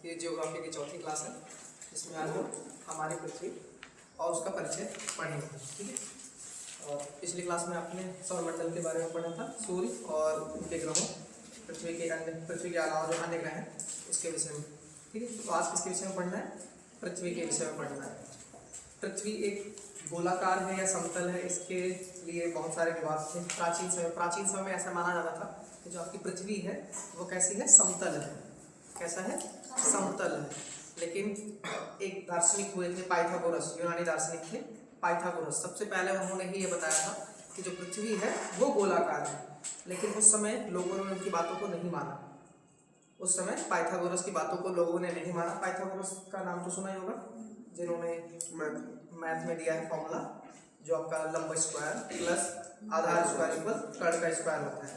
ये ज्योग्राफी की चौथी क्लास है, जिसमें आज हम हमारी पृथ्वी और उसका परिचय पढ़ेंगे। ठीक है। और पिछली क्लास में आपने सौरमंडल के बारे में पढ़ा था, सूर्य और उनके ग्रहों, पृथ्वी के अलावा जो अन्य ग्रह हैं उसके विषय में। ठीक है। तो आज किसके विषय में पढ़ना है? पृथ्वी के विषय में पढ़ना है। पृथ्वी एक गोलाकार है या समतल है, इसके लिए बहुत सारे विवाद थे। प्राचीन समय में ऐसा माना जाता था कि जो आपकी पृथ्वी है वो कैसी है? समतल है। कैसा है? समतल है। लेकिन एक दार्शनिक हुए थे पाइथागोरस, यूनानी दार्शनिक थे पाइथागोरस। सबसे पहले उन्होंने ही ये बताया था कि जो पृथ्वी है वो गोलाकार है। लेकिन उस समय लोगों ने उनकी बातों को नहीं माना। उस समय पाइथागोरस की बातों को लोगों ने नहीं माना। पाइथागोरस का नाम तो सुना ही होगा, जिन्होंने मैथ में दिया है फॉर्मूला, जो आपका लंब स्क्वायर प्लस आधार स्क्वायर इक्वल कर्ण का स्क्वायर होता है।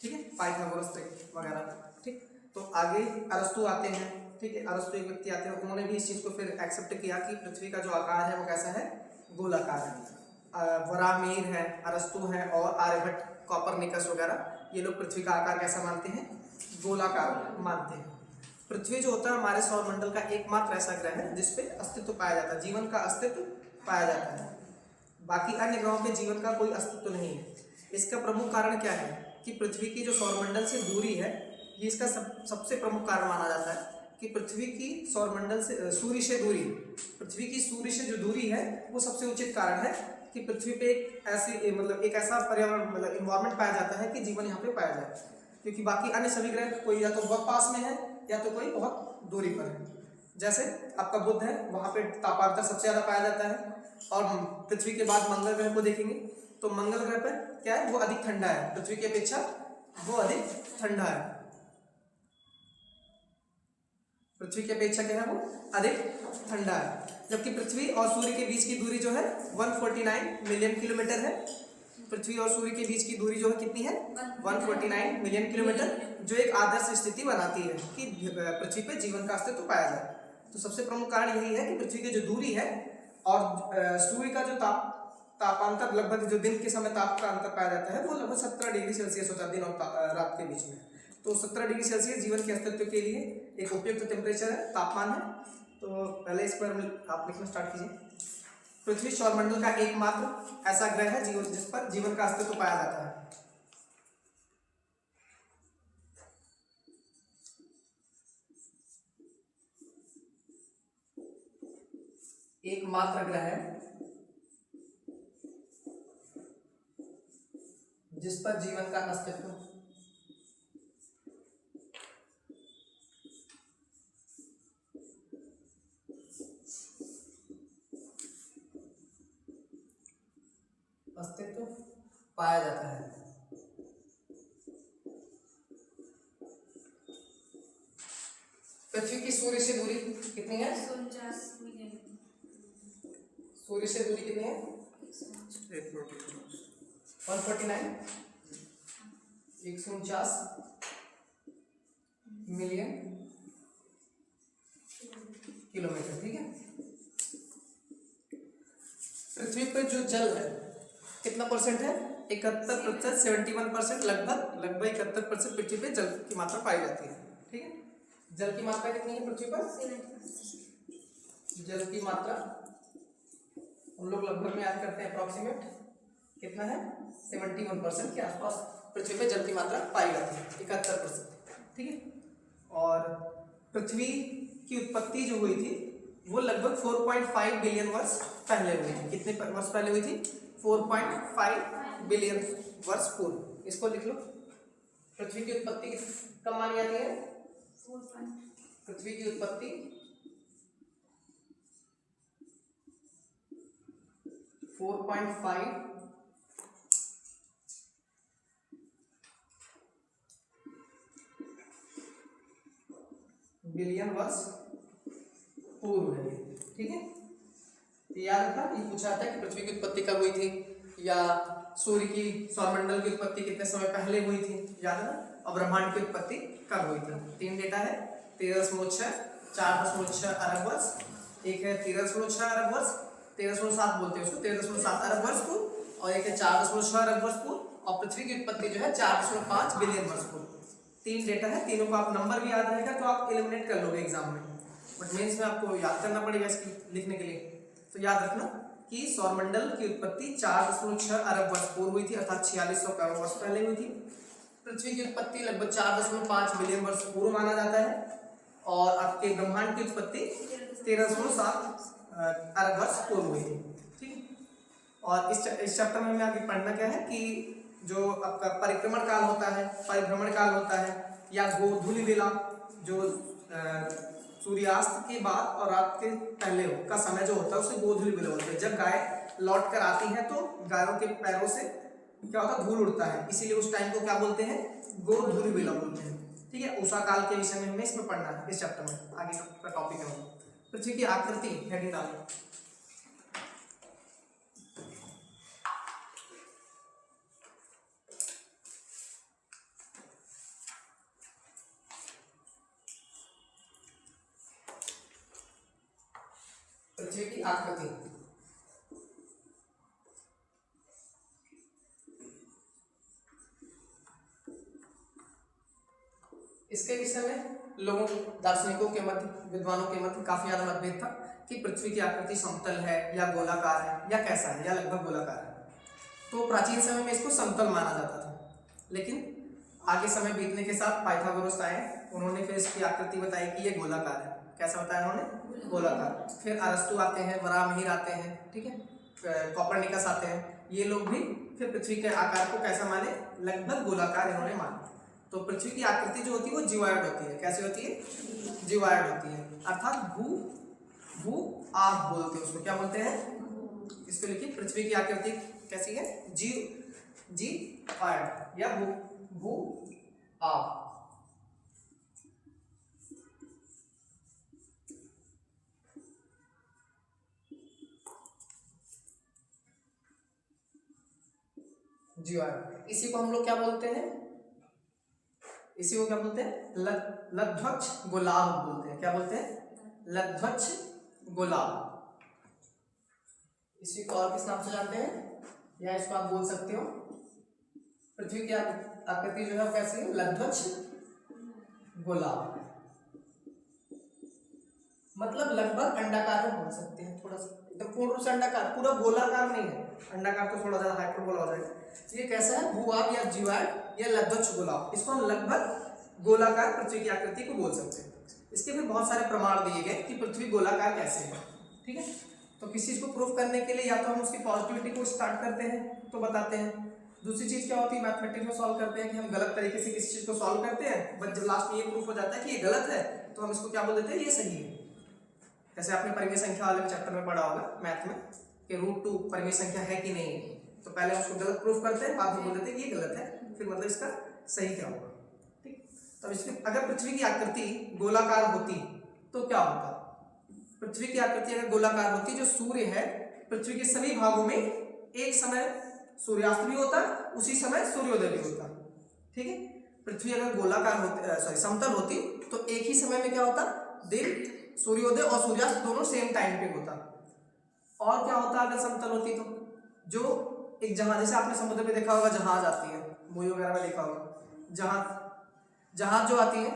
ठीक है। पाइथागोरस वगैरह। ठीक। तो आगे अरस्तु आते हैं। ठीक है। अरस्तु एक व्यक्ति आते हैं, उन्होंने भी इस चीज़ को फिर एक्सेप्ट किया कि पृथ्वी का जो आकार है वो कैसा है? गोलाकार है। वरामीर है, अरस्तु है और आर्यभट्ट, कॉपरनिकस वगैरह, ये लोग पृथ्वी का आकार कैसा मानते हैं? गोलाकार मानते हैं। पृथ्वी जो होता है हमारे सौरमंडल का एकमात्र ऐसा ग्रह है जिसपे अस्तित्व पाया जाता है, जीवन का अस्तित्व पाया जाता है। बाकी अन्य ग्रहों के जीवन का कोई अस्तित्व नहीं है। इसका प्रमुख कारण क्या है कि पृथ्वी की जो सौरमंडल से दूरी है, ये इसका सबसे प्रमुख कारण माना जाता है कि पृथ्वी की सौरमंडल से सूर्य से दूरी, पृथ्वी की सूर्य से जो दूरी है वो सबसे उचित कारण है कि पृथ्वी पे एक ऐसा पर्यावरण इन्वायरमेंट पाया जाता है कि जीवन यहाँ पे पाया जाए। क्योंकि बाकी अन्य सभी ग्रह कोई या तो बहुत पास में है या तो कोई बहुत दूरी पर है। जैसे आपका बुध है, वहाँ पे तापांतर सबसे ज़्यादा पाया जाता है। और पृथ्वी के बाद मंगल ग्रह को देखेंगे तो मंगल ग्रह पर क्या है? वो अधिक ठंडा है, पृथ्वी की अपेक्षा वो अधिक ठंडा है। पृथ्वी की अपेक्षा क्या है? वो अधिक ठंडा है। जबकि पृथ्वी और सूर्य के बीच की दूरी जो है 149 मिलियन किलोमीटर है। पृथ्वी और सूर्य के बीच की दूरी जो है कितनी है? 149 मिलियन किलोमीटर, जो एक आदर्श स्थिति बनाती है कि पृथ्वी पे जीवन का अस्तित्व पाया जाए। तो सबसे प्रमुख कारण यही है कि पृथ्वी की जो दूरी है और सूर्य का जो तापांतर, लगभग जो दिन के समय ताप का अंतर पाया जाता है वो लगभग 17 डिग्री सेल्सियस होता है दिन और रात के बीच में। तो 17 डिग्री सेल्सियस जीवन के अस्तित्व के लिए एक उपयुक्त टेम्परेचर है, तापमान है। तो पहले इस पर आप लिखना स्टार्ट कीजिए। पृथ्वी सौरमंडल का एकमात्र ऐसा ग्रह है जिस पर जीवन का अस्तित्व पाया जाता है। एकमात्र ग्रह है जिस पर जीवन का अस्तित्व पाया जाता है। पृथ्वी की सूर्य से दूरी कितनी है? 49 मिलियन। सूर्य से दूरी कितनी है? 149 मिलियन किलोमीटर। ठीक है। पृथ्वी पर जो जल है कितना परसेंट है? 71%, 71%, लगभग 71% पृथ्वी पे जल की मात्रा पाई जाती है। ठीक है। जल की मात्रा कितनी है पृथ्वी पर? जल की मात्रा हम लोग लगभग में याद करते हैं, अप्रोक्सीमेट कितना है? 71% के आसपास पृथ्वी पे जल की मात्रा पाई जाती है, 71%। ठीक है। और पृथ्वी की उत्पत्ति जो हुई थी वो लगभग 4.5 बिलियन वर्ष पहले हुई थी। कितने वर्ष पहले हुई थी? 4.5 बिलियन वर्ष पूर्व। इसको लिख लो। पृथ्वी की उत्पत्ति कब मानी जाती है? पृथ्वी की उत्पत्ति 4.5 बिलियन वर्ष पूर्व है। ठीक है। याद रखना, ये पूछा था कि पृथ्वी की उत्पत्ति कब हुई थी या सूर्य की सौरमंडल की उत्पत्ति कितने समय पहले हुई थी, याद है ना? और ब्रह्मांड की उत्पत्ति कब हुई थी? 3 डेटा है, 13.6, 4.6 अरब वर्ष, एक है 13.6 अरब वर्ष, 13.7 बोलते हैं उसको, 13.7 अरब वर्ष पूर्व, और एक है 4.6 अरब वर्ष पूर्व, और पृथ्वी की उत्पत्ति जो है 4.5 बिलियन वर्ष पूर्व। 3 डेटा है, तीनों को आप नंबर भी याद रहेगा तो आप एलिमिनेट कर लोगे एग्जाम में, बट मेंस में आपको याद करना पड़ेगा इसकी लिखने के लिए। तो याद रखना कि सौरमंडल की उत्पत्ति 4.6 अरब वर्ष पूर्व हुई थी, अर्थात 4600 करोड़ वर्ष पहले हुई थी। पृथ्वी की उत्पत्ति लगभग 4.5 बिलियन वर्ष पूर्व माना जाता है, और आपके ब्रह्मांड की उत्पत्ति 13.7 अरब वर्ष पूर्व हुई थी। ठीक है, और इस चैप्टर में हमें आगे पढ़ना क्या है कि जो आपका परिक्रमण काल होता है, परिभ्रमण काल होता है, या गोधूलि वेला जो सूर्यास्त के बाद और रात के पहले का समय जो होता है उसे गोधूलि वेला बोलते हैं। जब गाय लौट कर आती है तो गायों के पैरों से क्या होता है, धूल उड़ता है, इसीलिए उस टाइम को क्या बोलते हैं, गोधूलि वेला बोलते हैं। ठीक है, उषा काल के विषय में हमें इसमें पढ़ना है इस चैप्टर में, आगे का टॉपिक है। पृथ्वी की आकृति हेडिंग डालो। पृथ्वी की आकृति, इसके विषय में लोगों दार्शनिकों के मध्य, विद्वानों के मध्य काफी ज्यादा मतभेद था कि पृथ्वी की आकृति समतल है या गोलाकार है या कैसा है या लगभग गोलाकार है। तो प्राचीन समय में इसको समतल माना जाता था, लेकिन आगे समय बीतने के साथ पाइथागोरस आए, उन्होंने फिर इसकी आकृति बताई कि ये गोलाकार है। कैसा बताया उन्होंने, गोलाकार। फिर अरस्तु आते हैं, वराहमिहिर आते हैं, ठीक है, कोपरनिकस आते हैं, ये लोग भी फिर पृथ्वी के आकार को कैसा माने, लगभग गोलाकार इन्होंने माना। तो पृथ्वी की आकृति जो होती है वो जिवायड होती है। कैसी होती है, जिवायड होती है, अर्थात भू आप बोलते हैं उसको, क्या बोलते हैं, इसको लिखिए, पृथ्वी की आकृति कैसी है, जिवायड या भू आप। जिवायड, इसी को हम लोग क्या बोलते हैं, इसी को क्या बोलते हैं, लध्वक्ष गोलाभ बोलते हैं। क्या बोलते हैं, लध्वक्ष गोलाभ। इसी को और किस नाम से जानते हैं, या इसको आप बोल सकते हो, पृथ्वी की आकृति जो है कैसी है, लध्वक्ष गोलाभ, मतलब लगभग अंडाकार में बोल सकते हैं, थोड़ा सा एकदम पूर्ण रूप से अंडाकार, पूरा गोलाकार नहीं है, अंडाकार तो थोड़ा ज्यादा हाइपरबोला हो जाएगा। ये कैसा है, भूआब या जिवायड या लध्वक्ष गोलाभ, इसको हम लगभग गोलाकार पृथ्वी की आकृति को बोल सकते हैं। इसके फिर बहुत सारे प्रमाण दिए गए कि पृथ्वी गोलाकार कैसे है। ठीक है, तो किसी चीज को प्रूव करने के लिए या तो हम उसकी पॉजिटिविटी को स्टार्ट करते हैं तो बताते हैं, दूसरी चीज क्या होती है, मैथमेटिक्स में सॉल्व करते हैं कि हम गलत तरीके से किसी चीज को सॉल्व करते हैं, बट जब लास्ट में ये प्रूफ हो जाता है कि ये गलत है तो हम इसको क्या बोल देते हैं, ये सही है। जैसे आपने परिमेय संख्या वाले चैप्टर में पढ़ा होगा मैथ में कि √2 परिमेय संख्या है कि नहीं है, तो पहले उसको गलत प्रूफ करते हैं, बाद में बोल देते हैं कि ये गलत है, फिर मतलब इसका सही क्या होगा। ठीक, तो इसमें अगर पृथ्वी की आकृति गोलाकार होती तो क्या होता, पृथ्वी की आकृति अगर गोलाकार होती, जो सूर्य है पृथ्वी के सभी भागों में एक समय सूर्यास्त भी होता, उसी समय सूर्योदय भी होता। ठीक है, पृथ्वी अगर गोलाकार होती, समतल होती तो एक ही समय में क्या होता, दिन, सूर्योदय और सूर्यास्त दोनों सेम टाइम पे होता। और क्या होता अगर समतल होती, तो जो एक जहाज, जैसे आपने समुद्र में देखा होगा जहाज आती है, मूवी वगैरह में देखा होगा, जहाज जो आती है,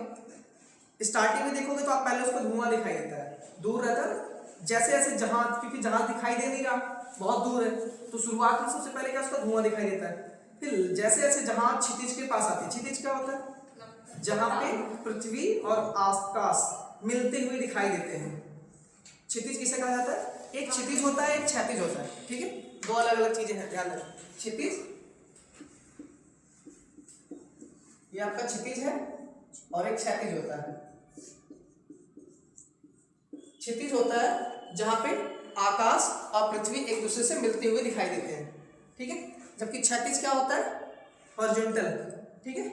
स्टार्टिंग में देखोगे तो आप पहले उसको धुआं दिखाई देता है, दूर रहता है, जैसे जैसे जहाज, क्योंकि जहाज दिखाई दे नहीं रहा, बहुत दूर है, तो शुरुआत में सबसे पहले क्या उसका धुआं दिखाई देता है। फिर जैसे जैसे जहाज क्षितिज के पास आती है, क्षितिज क्या होता है, जहां पे पृथ्वी और आसपास मिलते हुए दिखाई देते हैं, क्षितिज किसे कहा जाता है, एक क्षितिज होता है, एक क्षैतिज होता है। ठीक है, दो अलग अलग चीजें हैं, ध्यान रखें, क्षितिज, ये आपका क्षितिज है, और एक क्षैतिज होता है। क्षितिज होता है जहां पे आकाश और पृथ्वी एक दूसरे से मिलते हुए दिखाई देते हैं। ठीक है, जबकि क्षैतिज क्या होता है, हॉरिजॉन्टल। ठीक है,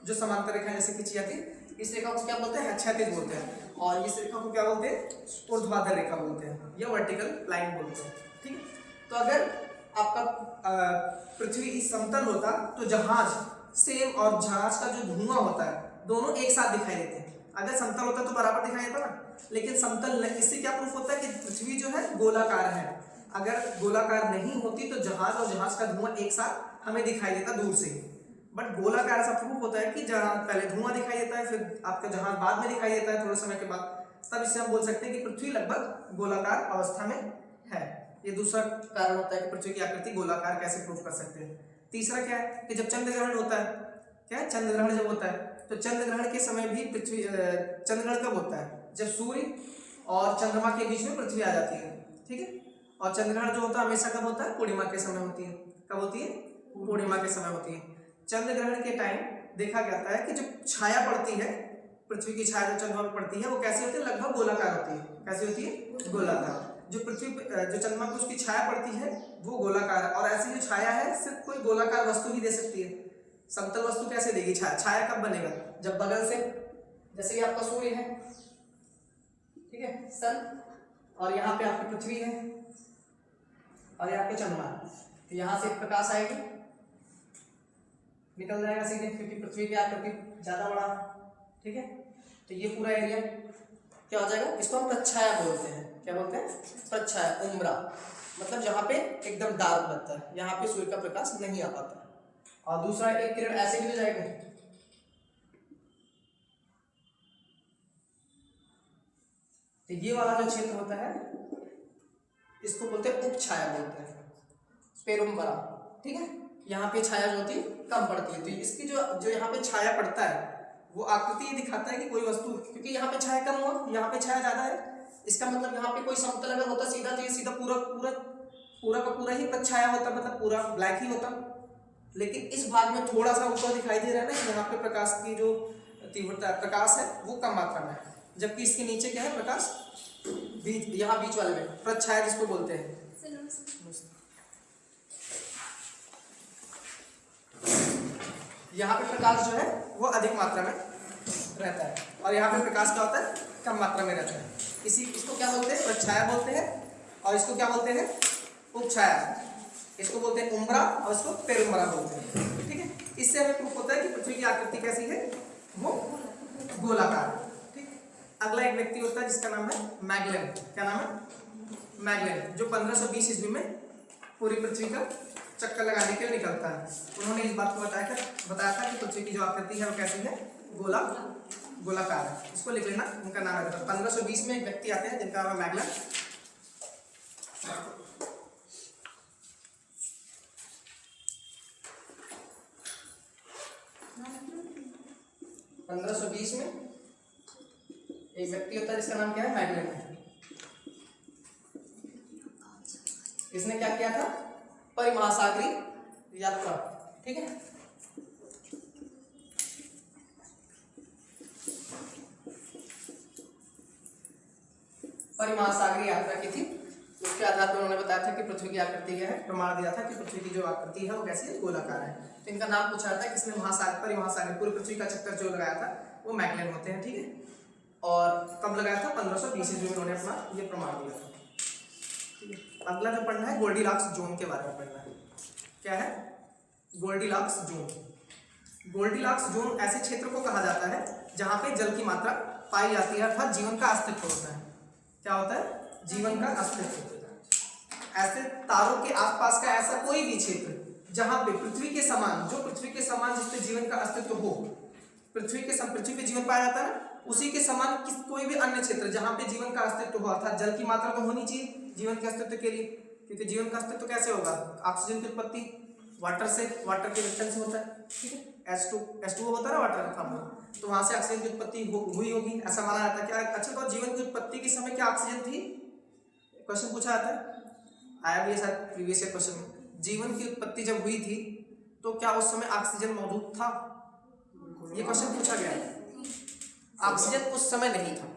जो समांतर रेखा जैसे खींची जाती है, इस रेखा को क्या बोलते हैं, क्षैतिज बोलते हैं, और इस रेखा को क्या बोलते हैं, ऊर्ध्वाधर रेखा बोलते हैं या वर्टिकल लाइन बोलते हैं। ठीक है, तो अगर आपका पृथ्वी समतल होता तो जहाज सेम और जहाज का जो धुआं होता है दोनों एक साथ दिखाई देते हैं। अगर समतल होता तो बराबर दिखाई देता ना, लेकिन समतल नहीं, इससे क्या प्रूफ होता है कि पृथ्वी जो है गोलाकार है। अगर गोलाकार नहीं होती तो जहाज और जहाज का धुआं एक साथ हमें दिखाई देता दूर से ही, बट गोलाकार ऐसा प्रूफ होता है कि जहाँ पहले धुआं दिखाई देता है, फिर आपका जहाज बाद में दिखाई देता है थोड़े समय के बाद, तब इससे हम बोल सकते हैं कि पृथ्वी लगभग गोलाकार अवस्था में है। ये दूसरा कारण होता है कि पृथ्वी की आकृति गोलाकार कैसे प्रूफ कर सकते हैं। तीसरा क्या है कि जब चंद्र ग्रहण होता है, क्या है, चंद्र ग्रहण जब होता है तो चंद्र ग्रहण के समय भी पृथ्वी, चंद्र ग्रहण कब होता है, जब सूर्य और चंद्रमा के बीच में पृथ्वी आ जाती है, ठीक है। और चंद्र ग्रहण जो होता है हमेशा कब होता है, पूर्णिमा के समय होती है। कब होती है, पूर्णिमा के समय होती है। चंद्र ग्रहण के टाइम देखा जाता है कि जो छाया पड़ती है, पृथ्वी की छाया जो चंद्रमा पर पड़ती है वो कैसी होती है, लगभग गोलाकार होती है। कैसी होती है, गोलाकार। जो पृथ्वी जो चंद्रमा पर उसकी छाया पड़ती है वो गोलाकार है, और ऐसी जो छाया है सिर्फ कोई गोलाकार वस्तु ही दे सकती है। समतल वस्तु कैसे देगी छाया, छाया कब बनेगा, जब बगल से, जैसे कि आपका सूर्य है, ठीक है, सन, और यहाँ पे आपकी पृथ्वी है और यहाँ पे चंद्रमा है, तो यहाँ से प्रकाश आएगी, निकल जाएगा सीधे, क्योंकि पृथ्वी की आकृति ज्यादा बड़ा, ठीक है। तो ये पूरा एरिया क्या हो जाएगा, इसको हम प्रच्छाया बोलते हैं। क्या बोलते हैं, प्रच्छाया, उम्रा, मतलब जहाँ पे एकदम डार्क लगता है, यहाँ पे सूर्य का प्रकाश नहीं आ पाता। और दूसरा एक किरण ऐसे भी हो जाएगा, तो ये वाला जो क्षेत्र होता है इसको बोलते हैं उपछाया बोलते हैं, पेरुम्बरा, ठीक है। यहाँ पे छाया जो होती है कम पड़ती है, तो इसकी जो यहाँ पे छाया पड़ता है वो आकृति ये दिखाता है कि कोई वस्तु, क्योंकि यहाँ पे छाया कम हुआ, यहाँ पे छाया ज्यादा है, इसका मतलब यहाँ पे कोई समतल अगर होता सीधा तो ये सीधा पूरा का पूरा ही प्रच्छाया होता, मतलब पूरा ब्लैक ही होता। लेकिन इस भाग में थोड़ा सा ऊपर दिखाई दे रहा है ना, यहाँ पे प्रकाश की जो तीव्रता, प्रकाश है वो कम मात्रा में है, जबकि इसके नीचे क्या है, प्रकाश बीच, यहाँ बीच वाले में प्रच्छाया जिसको बोलते हैं। यहाँ पे प्रकाश जो है वो अधिक मात्रा में रहता है, और यहाँ पे प्रकाश क्या होता है, कम मात्रा में रहता है। इसको क्या बोलते हैं, प्रच्छाया बोलते हैं, और इसको क्या बोलते हैं, उपछाया। इसको बोलते हैं उम्ब्रा और इसको पेरुम्बरा बोलते हैं, ठीक है। इससे हमें प्रूफ होता है कि पृथ्वी की आकृति कैसी है, वो गोलाकार, ठीक। अगला एक व्यक्ति होता है जिसका नाम है मैगलेन। क्या नाम है, मैगलेन, जो 1520 ईस्वी में पूरी पृथ्वी का चक्कर लगाने के लिए निकलता है। उन्होंने इस बात को बताया था कि पृथ्वी की जो आकृति है वो कैसी है, गोलाकार है। इसको लिख लेना, उनका नाम है। 1520 में एक व्यक्ति आते हैं जिनका नाम है मैगलेन। 1520 में एक व्यक्ति होता है जिसका नाम क्या है, मैगलेन है। इसने क्या किया था, परिमहासागरीय यात्रा, ठीक है। परिमहासागरीय यात्रा की थी, उसके आधार पर उन्होंने बताया था कि पृथ्वी की आकृति क्या है, प्रमाण दिया था कि पृथ्वी की जो आकृति है वो कैसी है, गोलाकार है। तो इनका नाम पूछा था, किसने परिमहासागर पूरी पृथ्वी का चक्कर जो लगाया था वो मैगलेन होते हैं, ठीक है। और कब लगाया था, 1520 ईस्वी में उन्होंने अपना ये प्रमाण दिया था, ठीक है। अगला जो पढ़ना है गोल्डीलॉक्स जोन के बारे में पढ़ना है। क्या है, गोल्डीलॉक्स जोन। गोल्डीलॉक्स जोन ऐसे क्षेत्र को कहा जाता है जहां पे जल की मात्रा पाई जाती है, अर्थात जीवन का अस्तित्व होता है। क्या होता है, जीवन का अस्तित्व। ऐसे तारों के आसपास का ऐसा कोई भी क्षेत्र जहां पे पृथ्वी के समान, जो पृथ्वी के समान जिसपे जीवन का अस्तित्व हो, पृथ्वी पे जीवन पाया जाता है ना, उसी के समान कोई भी अन्य क्षेत्र जहां पे जीवन का अस्तित्व हो, अर्थात जल की मात्रा तो होनी चाहिए जीवन के अस्तित्व के लिए, क्योंकि जीवन का अस्तित्व कैसे होगा, ऑक्सीजन की उत्पत्ति वाटर के रिएक्शन से होता है, ठीक है। H2O होता है ना वाटर का फॉर्मूला, तो वहां से ऑक्सीजन की उत्पत्ति हुई होगी, ऐसा माना जाता है। क्या अच्छा, तो जीवन की उत्पत्ति के समय क्या ऑक्सीजन थी, क्वेश्चन पूछा जाता है, आया भी सर प्रीवियस ईयर क्वेश्चन में। जीवन की उत्पत्ति जब हुई थी तो क्या उस समय ऑक्सीजन मौजूद था, ये क्वेश्चन पूछा गया है। ऑक्सीजन उस समय नहीं था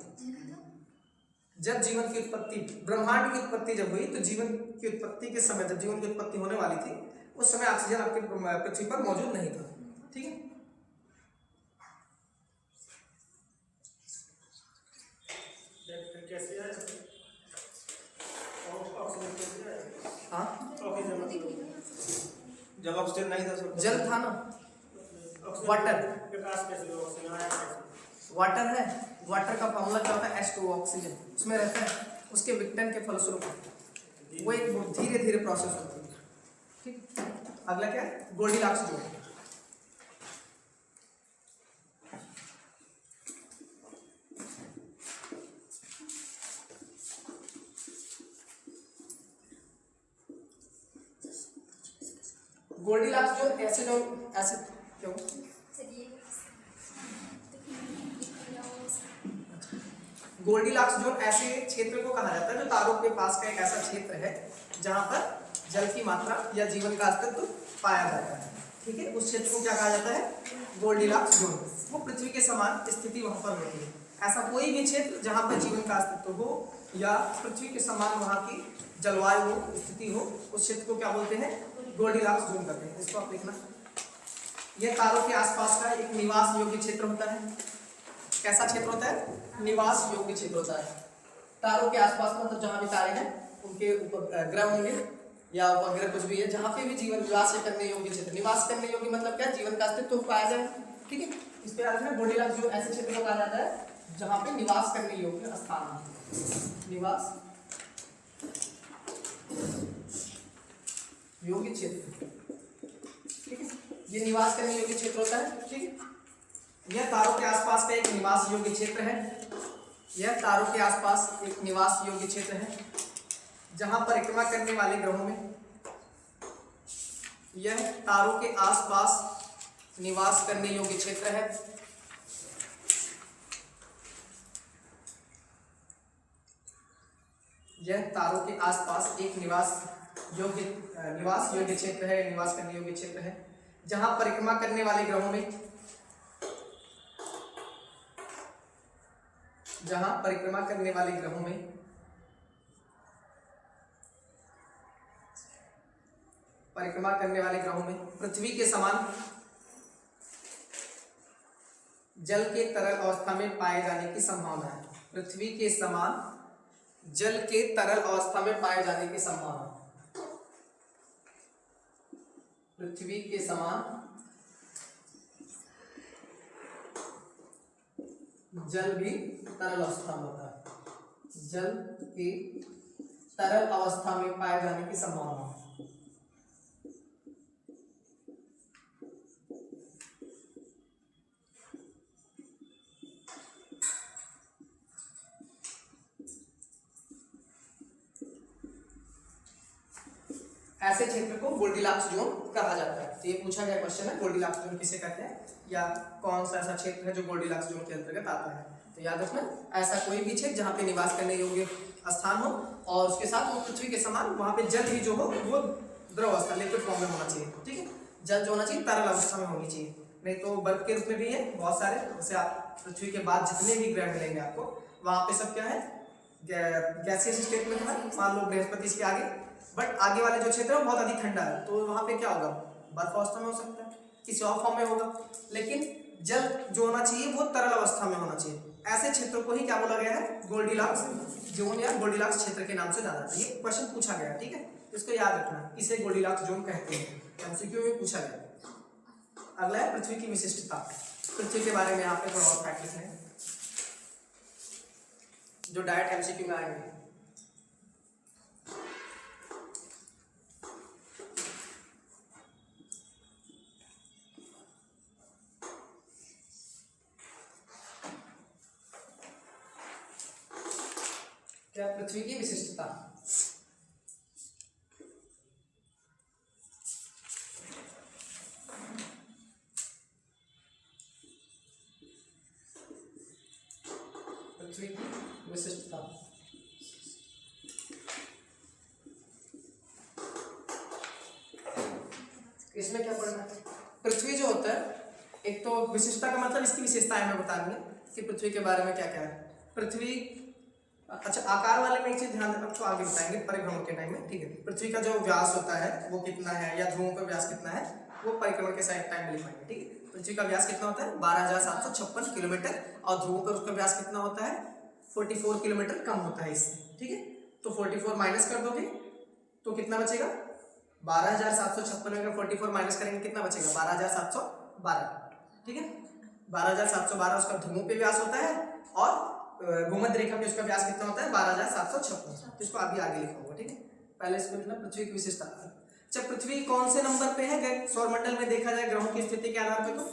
जब जीवन की उत्पत्ति, ब्रह्मांड की उत्पत्ति जब हुई, तो जीवन की उत्पत्ति के समय, जब जीवन की उत्पत्ति होने वाली थी, उस समय ऑक्सीजन आपके पृथ्वी पर मौजूद नहीं था, ठीक है। हाँ, जब ऑक्सीजन नहीं था, जल था ना, वाटर है। वाटर का फॉर्मूला क्या होता है, H2O, ऑक्सीजन उसमें रहता है, उसके विघटन के फलस्वरूप वो एक धीरे धीरे प्रोसेस होती है, ठीक। अगला क्या है, गोल्डीलॉक्स जोन। गोल्डीलॉक्स जोन ऐसे क्यों गोल्डीलॉक्स जोन ऐसे क्षेत्र को कहा जाता है जो तारों के पास का एक ऐसा क्षेत्र है जहां पर जल की मात्रा या जीवन का अस्तित्व पाया जाता है। ठीक है, उस क्षेत्र को क्या कहा जाता है? Goldilocks zone. वो पृथ्वी के समान स्थिति वहां पर होती है। ऐसा कोई भी क्षेत्र जहां पर जीवन का अस्तित्व हो या पृथ्वी के समान वहां की जलवायु हो, स्थिति हो, उस क्षेत्र को क्या बोलते हैं? गोल्डीलॉक्स जोन कहते हैं। इसको आप लिखना। यह तारों के आसपास का एक निवास योग्य क्षेत्र होता है। कैसा क्षेत्र होता है? निवास योग्य क्षेत्र होता है। तारों के आसपास मतलब जहां भी तारे हैं उनके ऊपर ग्रह होंगे या उपग्रह कुछ भी है, जहां पे भी जीवन निवास करने योग्य क्षेत्र। निवास करने योग्य मतलब क्या? जीवन का अस्तित्व पाया जाए। ठीक है, इस पे याद रखना गोल्डीलॉक्स जोन ऐसे क्षेत्र को कहा जाता है जहां पे निवास करने योग्य स्थान है। निवास योग्य क्षेत्र। ठीक है, ये निवास करने योग्य क्षेत्र होता है। ठीक है, यह तारों के आसपास का एक निवास योग्य क्षेत्र है। यह तारों के आसपास एक निवास योग्य क्षेत्र है जहां परिक्रमा करने वाले ग्रहों में, यह तारों के आसपास निवास करने योग्य क्षेत्र है। यह तारों के आसपास एक निवास योग्य क्षेत्र है, निवास करने योग्य क्षेत्र है जहां परिक्रमा करने वाले ग्रहों में, जहां परिक्रमा करने वाले ग्रहों में पृथ्वी के समान जल के तरल अवस्था में पाए जाने की संभावना है। पृथ्वी के समान जल के तरल अवस्था में पाए जाने की संभावना। पृथ्वी के समान जल भी तरल अवस्था में होता है। जल के तरल अवस्था में पाए जाने की संभावना। ऐसे क्षेत्र को गोल्डीलॉक्स जोन कहा जाता है। तो ये पूछा गया क्वेश्चन है, गोल्डीलॉक्स जोन किसे कहते हैं या कौन सा ऐसा क्षेत्र है जो गोल्डीलॉक्स जोन के अंतर्गत आता है। तो याद रखना, ऐसा कोई भी क्षेत्र जहाँ पे निवास करने योग्य स्थान हो और उसके साथ वो पृथ्वी के समान वहाँ पे जल भी जो हो वो द्रव अवस्था लिक्विड फॉर्म में होना चाहिए। ठीक है, जल जो होना चाहिए तरल अवस्था में होनी चाहिए, नहीं तो बर्फ के रूप में भी है बहुत सारे। जैसे आप पृथ्वी के बाद जितने भी ग्रह मिलेंगे आपको वहाँ पे सब क्या है? गैसियस स्टेट में है। मान लो बृहस्पति इसके आगे, बट आगे वाले जो क्षेत्र है वो बहुत अधिक ठंडा है, तो वहाँ पे क्या होगा? बर्फ अवस्था में हो सकता है, किसी और फॉर्म में होगा, लेकिन जल जो होना चाहिए वो तरल अवस्था में होना चाहिए। ऐसे क्षेत्र को ही क्या बोला गया है? गोल्डीलॉक्स जोन या गोल्डीलॉक्स क्षेत्र के नाम से जाना जाता है। ये क्वेश्चन पूछा गया है। ठीक है, इसको याद रखना, इसे गोल्डीलॉक्स जोन कहते हैं। एमसीक्यू में पूछा गया। अगला है पृथ्वी की विशिष्टता। पृथ्वी के बारे में यहाँ पे थोड़ा और प्रैक्टिस है जो डायरेक्ट एमसीक्यू में आएंगे। क्या? पृथ्वी की विशिष्टता। पृथ्वी की विशिष्टता इसमें क्या पढ़ना है? पृथ्वी जो होता है, एक तो विशिष्टता का मतलब इसकी विशेषताएं हमें बतानी है कि पृथ्वी के बारे में क्या क्या है। पृथ्वी, अच्छा आकार वाले में एक चीज ध्यान रखना, तो आगे बताएंगे परिभ्रमण के टाइम में। ठीक है, पृथ्वी का जो व्यास होता है वो कितना है या ध्रुवों का व्यास कितना है वो परिक्रमण के साइड टाइम में लिखेंगे। ठीक है, पृथ्वी का व्यास कितना होता है? 12,756 किलोमीटर, और ध्रुवों पर उसका व्यास कितना होता है? 44 किलोमीटर कम होता है इससे। ठीक है, तो 44 माइनस कर दोगे तो कितना बचेगा? 12,756 में 44 माइनस करेंगे कितना बचेगा? 12,712। ठीक है, 12,712 उसका ध्रुवों पे व्यास होता है और भूमध्य रेखा पे उसका व्यास कितना होता है? 12,756। तो इसको अभी आगे लिखा होगा। ठीक है, पहले इसको लिखना पृथ्वी की विशिष्टता। अच्छा, पृथ्वी कौन से नंबर पे है सौरमंडल में देखा जाए ग्रहों की स्थिति के आधार पे? तो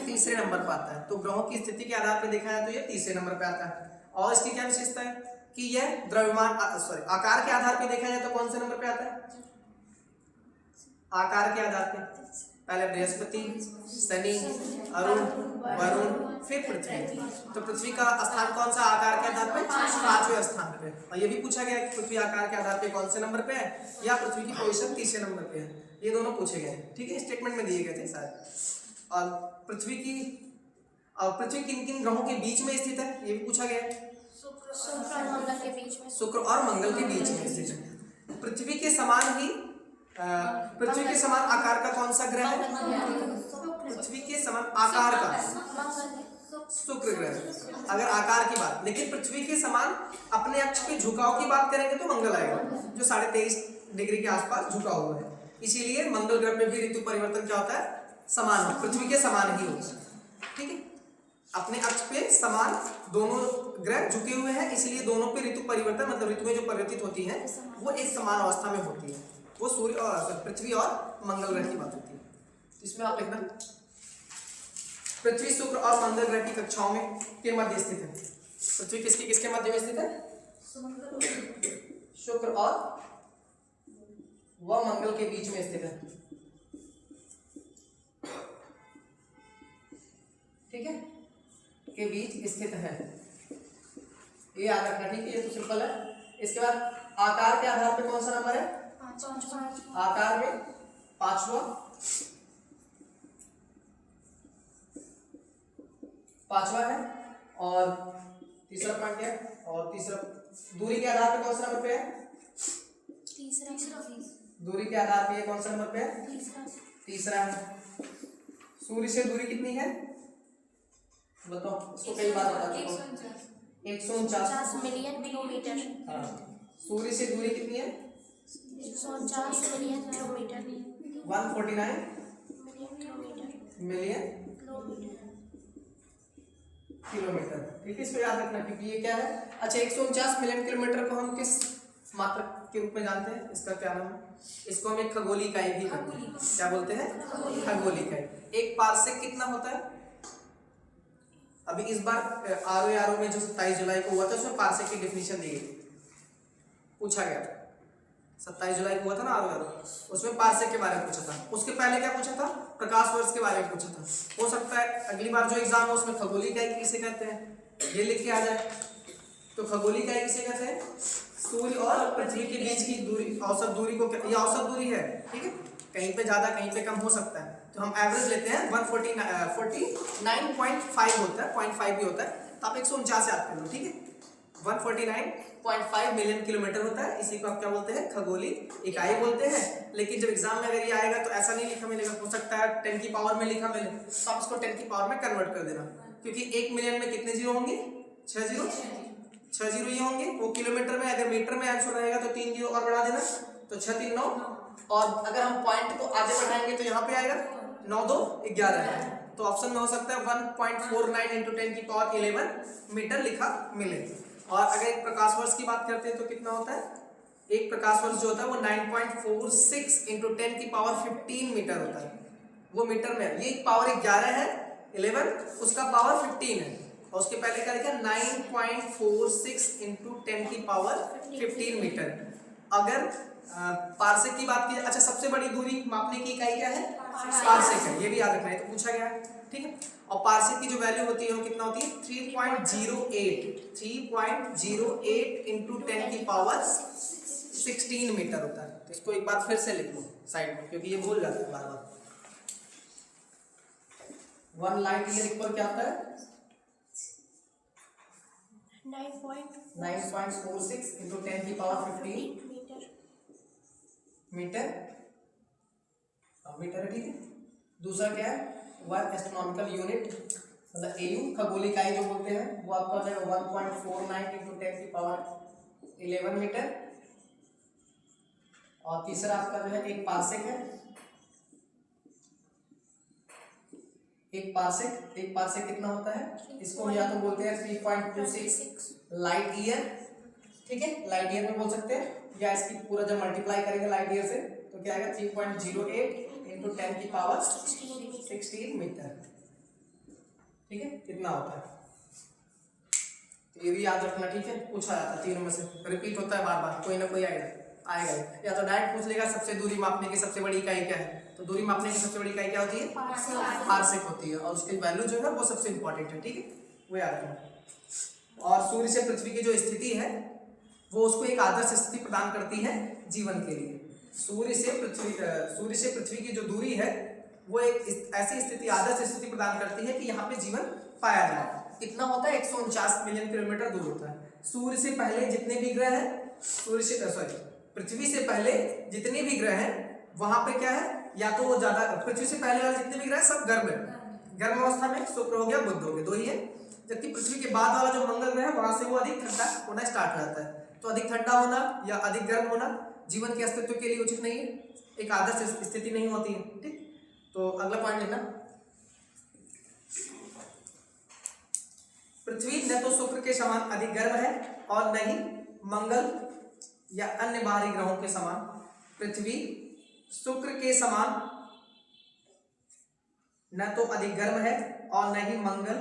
तीसरे नंबर पर आता है। तो ग्रहों की स्थिति के आधार पे देखा जाए तो ये तीसरे नंबर पे आता है। और इसकी क्या विशेषता है कि यह द्रव्यमान आकार के आधार पे देखा जाए तो कौन से नंबर पे आता है? आकार के आधार पे, पहले बृहस्पति, शनि, अरुण, वरुण, फिर पृथ्वी। तो पृथ्वी का स्थान कौन सा आकार के आधार पे? 5वें स्थान पे। और ये भी पूछा गया कि पृथ्वी आकार के आधार पे कौन से नंबर पे है, या पृथ्वी की पोजीशन तीसरे नंबर पे है। ये दोनों पूछे गए, ठीक है, स्टेटमेंट में दिए गए थे शायद। और पृथ्वी किन किन ग्रहों के बीच में स्थित है, ये भी पूछा गया है। शुक्र और मंगल के बीच में स्थित है। पृथ्वी के समान आकार का कौन सा ग्रह है? पृथ्वी के समान आकार का शुक्र ग्रह, अगर आकार की बात। लेकिन पृथ्वी के समान अपने अक्ष पे झुकाव की बात करेंगे तो मंगल आएगा, जो 23.5 डिग्री के आसपास झुका हुआ है। इसीलिए मंगल ग्रह में भी ऋतु परिवर्तन क्या होता है? समान, पृथ्वी के समान ही होता है, ठीक है। अपने अक्ष पे समान दोनों ग्रह झुके हुए हैं, इसलिए दोनों पे ऋतु परिवर्तन, मतलब ऋतुएं जो परिवर्तित होती हैं वो एक समान अवस्था में होती है। वो सूर्य और पृथ्वी और मंगल ग्रह की बात होती है। इसमें आप लिखना पृथ्वी, शुक्र और मंगल ग्रह की कक्षाओं में के मध्य स्थित है। पृथ्वी किसके मध्य में स्थित है? शुक्र और वह मंगल के बीच में स्थित है, ठीक है, के बीच स्थित है। ये याद रखना, ठीक है, ये तो सिंपल है। इसके बाद आकार के आधार पे कौन सा नंबर है? आकार में 5वां है। और तीसरा पॉइंट क्या है? और तीसरा दूरी के आधार पे कौन सा नंबर पे है? दूरी के आधार पे ये कौन सा नंबर पे है? तीसरा है। सूर्य से दूरी कितनी है बताओ, इसको कई बार बता चुका हूं। 149 मिलियन किलोमीटर। सूर्य से दूरी कितनी है? 149 मिलियन किलोमीटर। 149 मिलियन किलोमीटर, ठीक है, इसको याद रखना क्योंकि ये क्या है। अच्छा, 149 मिलियन किलोमीटर को हम किस मात्रक के रूप में जानते हैं? इसका क्या नाम है? इसको हम एक खगोलीय इकाई भी कहते हैं। क्या बोलते हैं? खगोलीय इकाई। एक पारसेक कितना होता है? अभी इस बार आरओ में जो 27 जुलाई को हुआ था उसमें पारसेक की डेफिनेशन दी गई, पूछा गया 27 जुलाई को हुआ था ना आरओ, उसमें पारसेक के बारे में पूछा था। उसके पहले क्या पूछा था? प्रकाश वर्ष के बारे में पूछा था। हो सकता है अगली बार जो एग्जाम हो उसमें खगोलीय इकाई किसे कहते हैं ये लिख के आ जाए। तो खगोलीय इकाई किसे कहते हैं? सूर्य और पृथ्वी के बीच की दूरी, औसत दूरी को, ये औसत दूरी है, ठीक है, कहीं पे ज्यादा कहीं पे कम हो सकता है। तो हम एवरेज लेते हैं 149.5 होता है, 0.5 भी होता है, तो आप 149 याद कर लो, ठीक है। 149.5 मिलियन किलोमीटर होता है, इसी को आप क्या बोलते हैं? खगोलीय इकाई बोलते हैं। लेकिन जब एग्जाम में अगर ये आएगा तो ऐसा नहीं लिखा मिलेगा, हो सकता है 10 की पावर में लिखा मिले, तो आप इसको 10 की पावर में कन्वर्ट कर देना, क्योंकि 1 मिलियन में कितने जीरो होंगे? 6 जीरो ये होंगे। वो किलोमीटर में, अगर मीटर में आंसर रहेगा तो 3 जीरो और बढ़ा देना, तो 6 3 9। और अगर हम पॉइंट को आगे बढ़ाएंगे तो यहाँ पे आएगा 9 2 11। तो ऑप्शन में हो सकता है 1.49 इंटू 10 की पावर 11 मीटर लिखा मिले। और अगर एक प्रकाश वर्ष की बात करते हैं तो कितना होता है? एक प्रकाश वर्ष जो होता है वो 9.46 इंटू 10 की पावर 15 मीटर होता है, वो मीटर में। ये पावर 11 है, 11 उसका पावर 15 है, और उसके पहले क्या लिखा? 9.46 इंटू 10 की पावर 15 मीटर। अगर पारसेक की बात की, अच्छा, सबसे बड़ी दूरी मापने की इकाई क्या है? पारसेक है, ये भी याद रखना है, तो पूछा गया है, ठीक है। और पारसेक की जो वैल्यू होती है वो कितना होती है? 3.08 इंटू 10 की पावर 16 मीटर होता है। तो इसको एक बार फिर से लिख लो साइड में, क्योंकि ये भूल जाते हैं बार बार। 1 लाइट ईयर इक्वल क्या होता है? 9.46 इंटू 10 की पावर 15 मीटर, मीटर है, ठीक है। दूसरा क्या है? 1 एस्ट्रोनॉमिकल यूनिट, मतलब एयू, खगोलीय इकाई जो बोलते हैं, वो आपका हो जाएगा 1.49 इंटू 10 की पावर 11 मीटर। और तीसरा आपका जो है एक पारसेक है। एक पारसेक कितना होता है? इसको या तो बोलते हैं 3.26 लाइट ईयर, ठीक है, लाइट ईयर में बोल सकते हैं, या इसकी पूरा जब मल्टीप्लाई करेंगे लाइट ईयर से तो क्या आएगा? 3.08 इंटू 10 की पावर 16 मीटर, ठीक है, कितना होता है? तो ये भी याद रखना, ठीक है, पूछा जाता है तीनों में से, रिपीट होता है बार बार, कोई ना कोई आएगा। आएगा ही। या तो डायरेक्ट पूछ लेगा सबसे दूरी मापने की सबसे बड़ी इकाई क्या है, तो दूरी मापने की सबसे बड़ी इकाई क्या होती है, पारसेक होती है, और उसकी वैल्यू जो है वो सबसे इंपॉर्टेंट है, ठीक है, वो याद रखना। और सूर्य से पृथ्वी की जो स्थिति है वो उसको एक आदर्श स्थिति प्रदान करती है जीवन के लिए। सूर्य से पृथ्वी की जो दूरी है वो एक ऐसी स्थिति, आदर्श स्थिति प्रदान करती है कि यहाँ पे जीवन पाया जाए। कितना होता है, 149 मिलियन किलोमीटर दूर होता है। सूर्य से पहले जितने भी ग्रह हैं, पृथ्वी से पहले जितने भी ग्रह हैं वहां पे क्या है, या तो वो ज्यादा, पृथ्वी से पहले वाले जितने भी ग्रह सब गर्म अवस्था में, शुक्र हो गया, बुध हो गया, दो ही है। जबकि पृथ्वी के बाद वाला जो मंगल ग्रह है वहां से वो अधिक ठंडा होना स्टार्ट हो जाता है। तो अधिक ठंडा होना या अधिक गर्म होना जीवन के अस्तित्व के लिए उचित नहीं है, एक आदर्श स्थिति नहीं होती है, ठीक। तो अगला पॉइंट लिखना, पृथ्वी न तो शुक्र के समान अधिक गर्म है और न ही मंगल या अन्य बाहरी ग्रहों के समान। पृथ्वी शुक्र के समान न तो अधिक गर्म है और न ही मंगल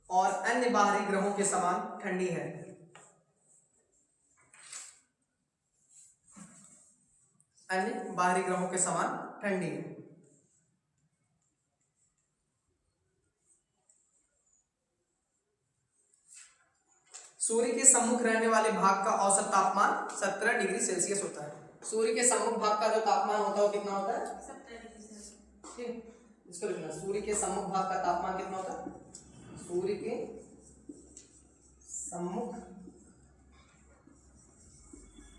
और अन्य बाहरी ग्रहों के समान ठंडी है। अन्य बाहरी ग्रहों के समान ठंडी है। सूर्य के सम्मुख रहने वाले भाग का औसत तापमान 17 डिग्री सेल्सियस होता है। सूर्य के सम्मुख भाग का जो तापमान होता है वो कितना होता है, 17 डिग्री सेल्सियस। ठीक, इसको लिखना, सूर्य के सम्मुख भाग का तापमान कितना होता है, सूर्य के सम्मुख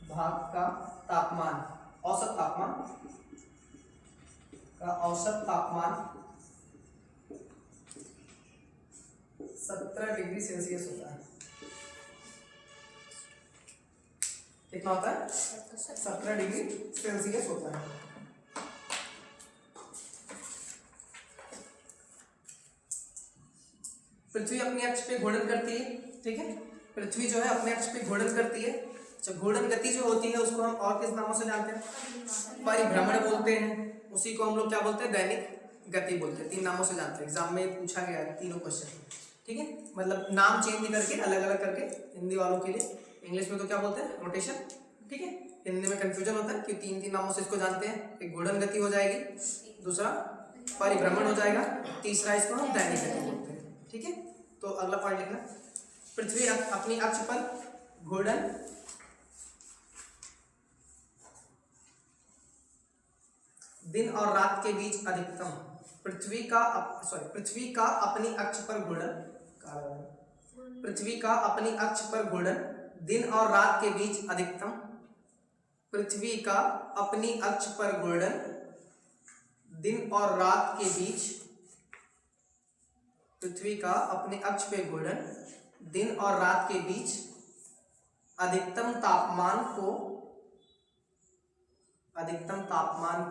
भाग का तापमान, औसत तापमान 17 डिग्री सेल्सियस होता है। कितना होता है, 17 डिग्री सेल्सियस होता है। पृथ्वी अपनी अक्ष पे घूर्णन करती है, ठीक है, पृथ्वी जो है अपने अक्ष पे घूर्णन करती है। जब घूर्णन गति जो होती है उसको हम और किस नामों से जानते हैं, परिभ्रमण बोलते हैं, उसी को हम लोग क्या बोलते हैं, दैनिक गति बोलते हैं। 3 नामों से जानते हैं, एग्जाम में पूछा गया है तीनों क्वेश्चन, ठीक है, मतलब नाम चेंज करके अलग अलग करके, हिंदी वालों के लिए। इंग्लिश में तो क्या बोलते हैं, रोटेशन, ठीक है, हिंदी में कंफ्यूजन होता है कि 3 नामों से इसको जानते हैं। एक घूर्णन गति हो जाएगी, दूसरा परिभ्रमण हो जाएगा, तीसरा इसको हम दैनिक गति बोलते हैं, ठीक है। तो अगला पॉइंट लिखना, पृथ्वी अपनी अक्ष पर घूर्णन दिन और रात के बीच अधिकतम, पृथ्वी का अपनी अक्ष पर घूर्णन, पृथ्वी का अपनी अक्ष पर घूर्णन दिन और रात के बीच अधिकतम, पृथ्वी का अपनी अक्ष पर घूर्णन दिन और रात के बीच, पृथ्वी का अपने अक्ष पे घूर्णन दिन और रात के बीच अधिकतम तापमान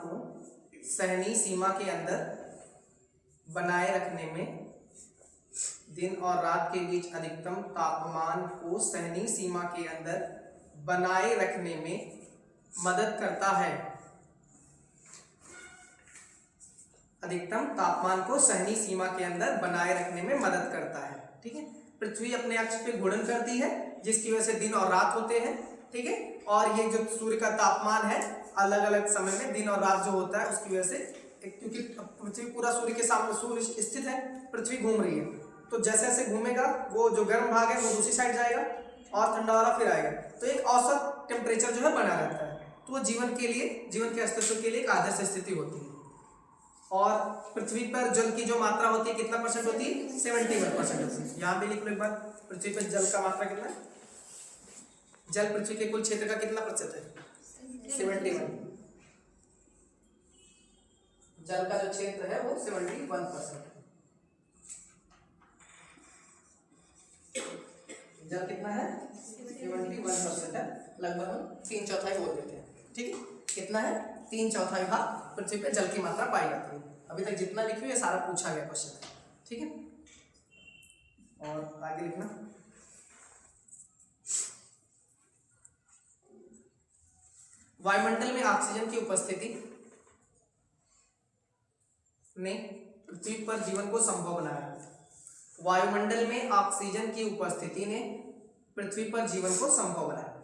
को सहनीय सीमा के अंदर बनाए रखने में, दिन और रात के बीच अधिकतम तापमान को सहनीय सीमा के अंदर बनाए रखने में मदद करता है। अधिकतम तापमान को सहनीय सीमा के अंदर बनाए रखने में मदद करता है, ठीक है। पृथ्वी अपने अक्ष पे घूर्णन करती है जिसकी वजह से दिन और रात होते हैं, ठीक है, और ये जो सूर्य का तापमान है अलग अलग समय में दिन और रात जो होता है उसकी वजह से, क्योंकि पृथ्वी पूरा सूर्य के सामने, सूर्य स्थित है, पृथ्वी घूम रही है, तो जैसे जैसे घूमेगा वो जो गर्म भाग है वो दूसरी साइड जाएगा और ठंडा वाला फिर आएगा, तो एक औसत टेम्परेचर जो है बना रहता है। तो वो जीवन के अस्तित्व के लिए एक आदर्श स्थिति होती है। और पृथ्वी पर जल की जो मात्रा होती है कितना परसेंट होती है, 71% होती है। यहाँ पे लिख लो एक बार, पृथ्वी पर जल का मात्रा कितना है, जल पृथ्वी के कुल क्षेत्र का कितना प्रतिशत है, 71। जल का जो क्षेत्र है वो 71%। जल कितना है, 71% है, लगभग हम 3/4 बोल देते हैं, ठीक है। कितना है, 3/4 भाग पृथ्वी पे जल की मात्रा पाई जाती है। अभी तक जितना लिखी हुई है सारा पूछा गया क्वेश्चन है, ठीक है। और आगे लिखना, वायुमंडल में ऑक्सीजन की उपस्थिति ने पृथ्वी पर जीवन को संभव बनाया। वायुमंडल में ऑक्सीजन की उपस्थिति ने पृथ्वी पर जीवन को संभव बनाया।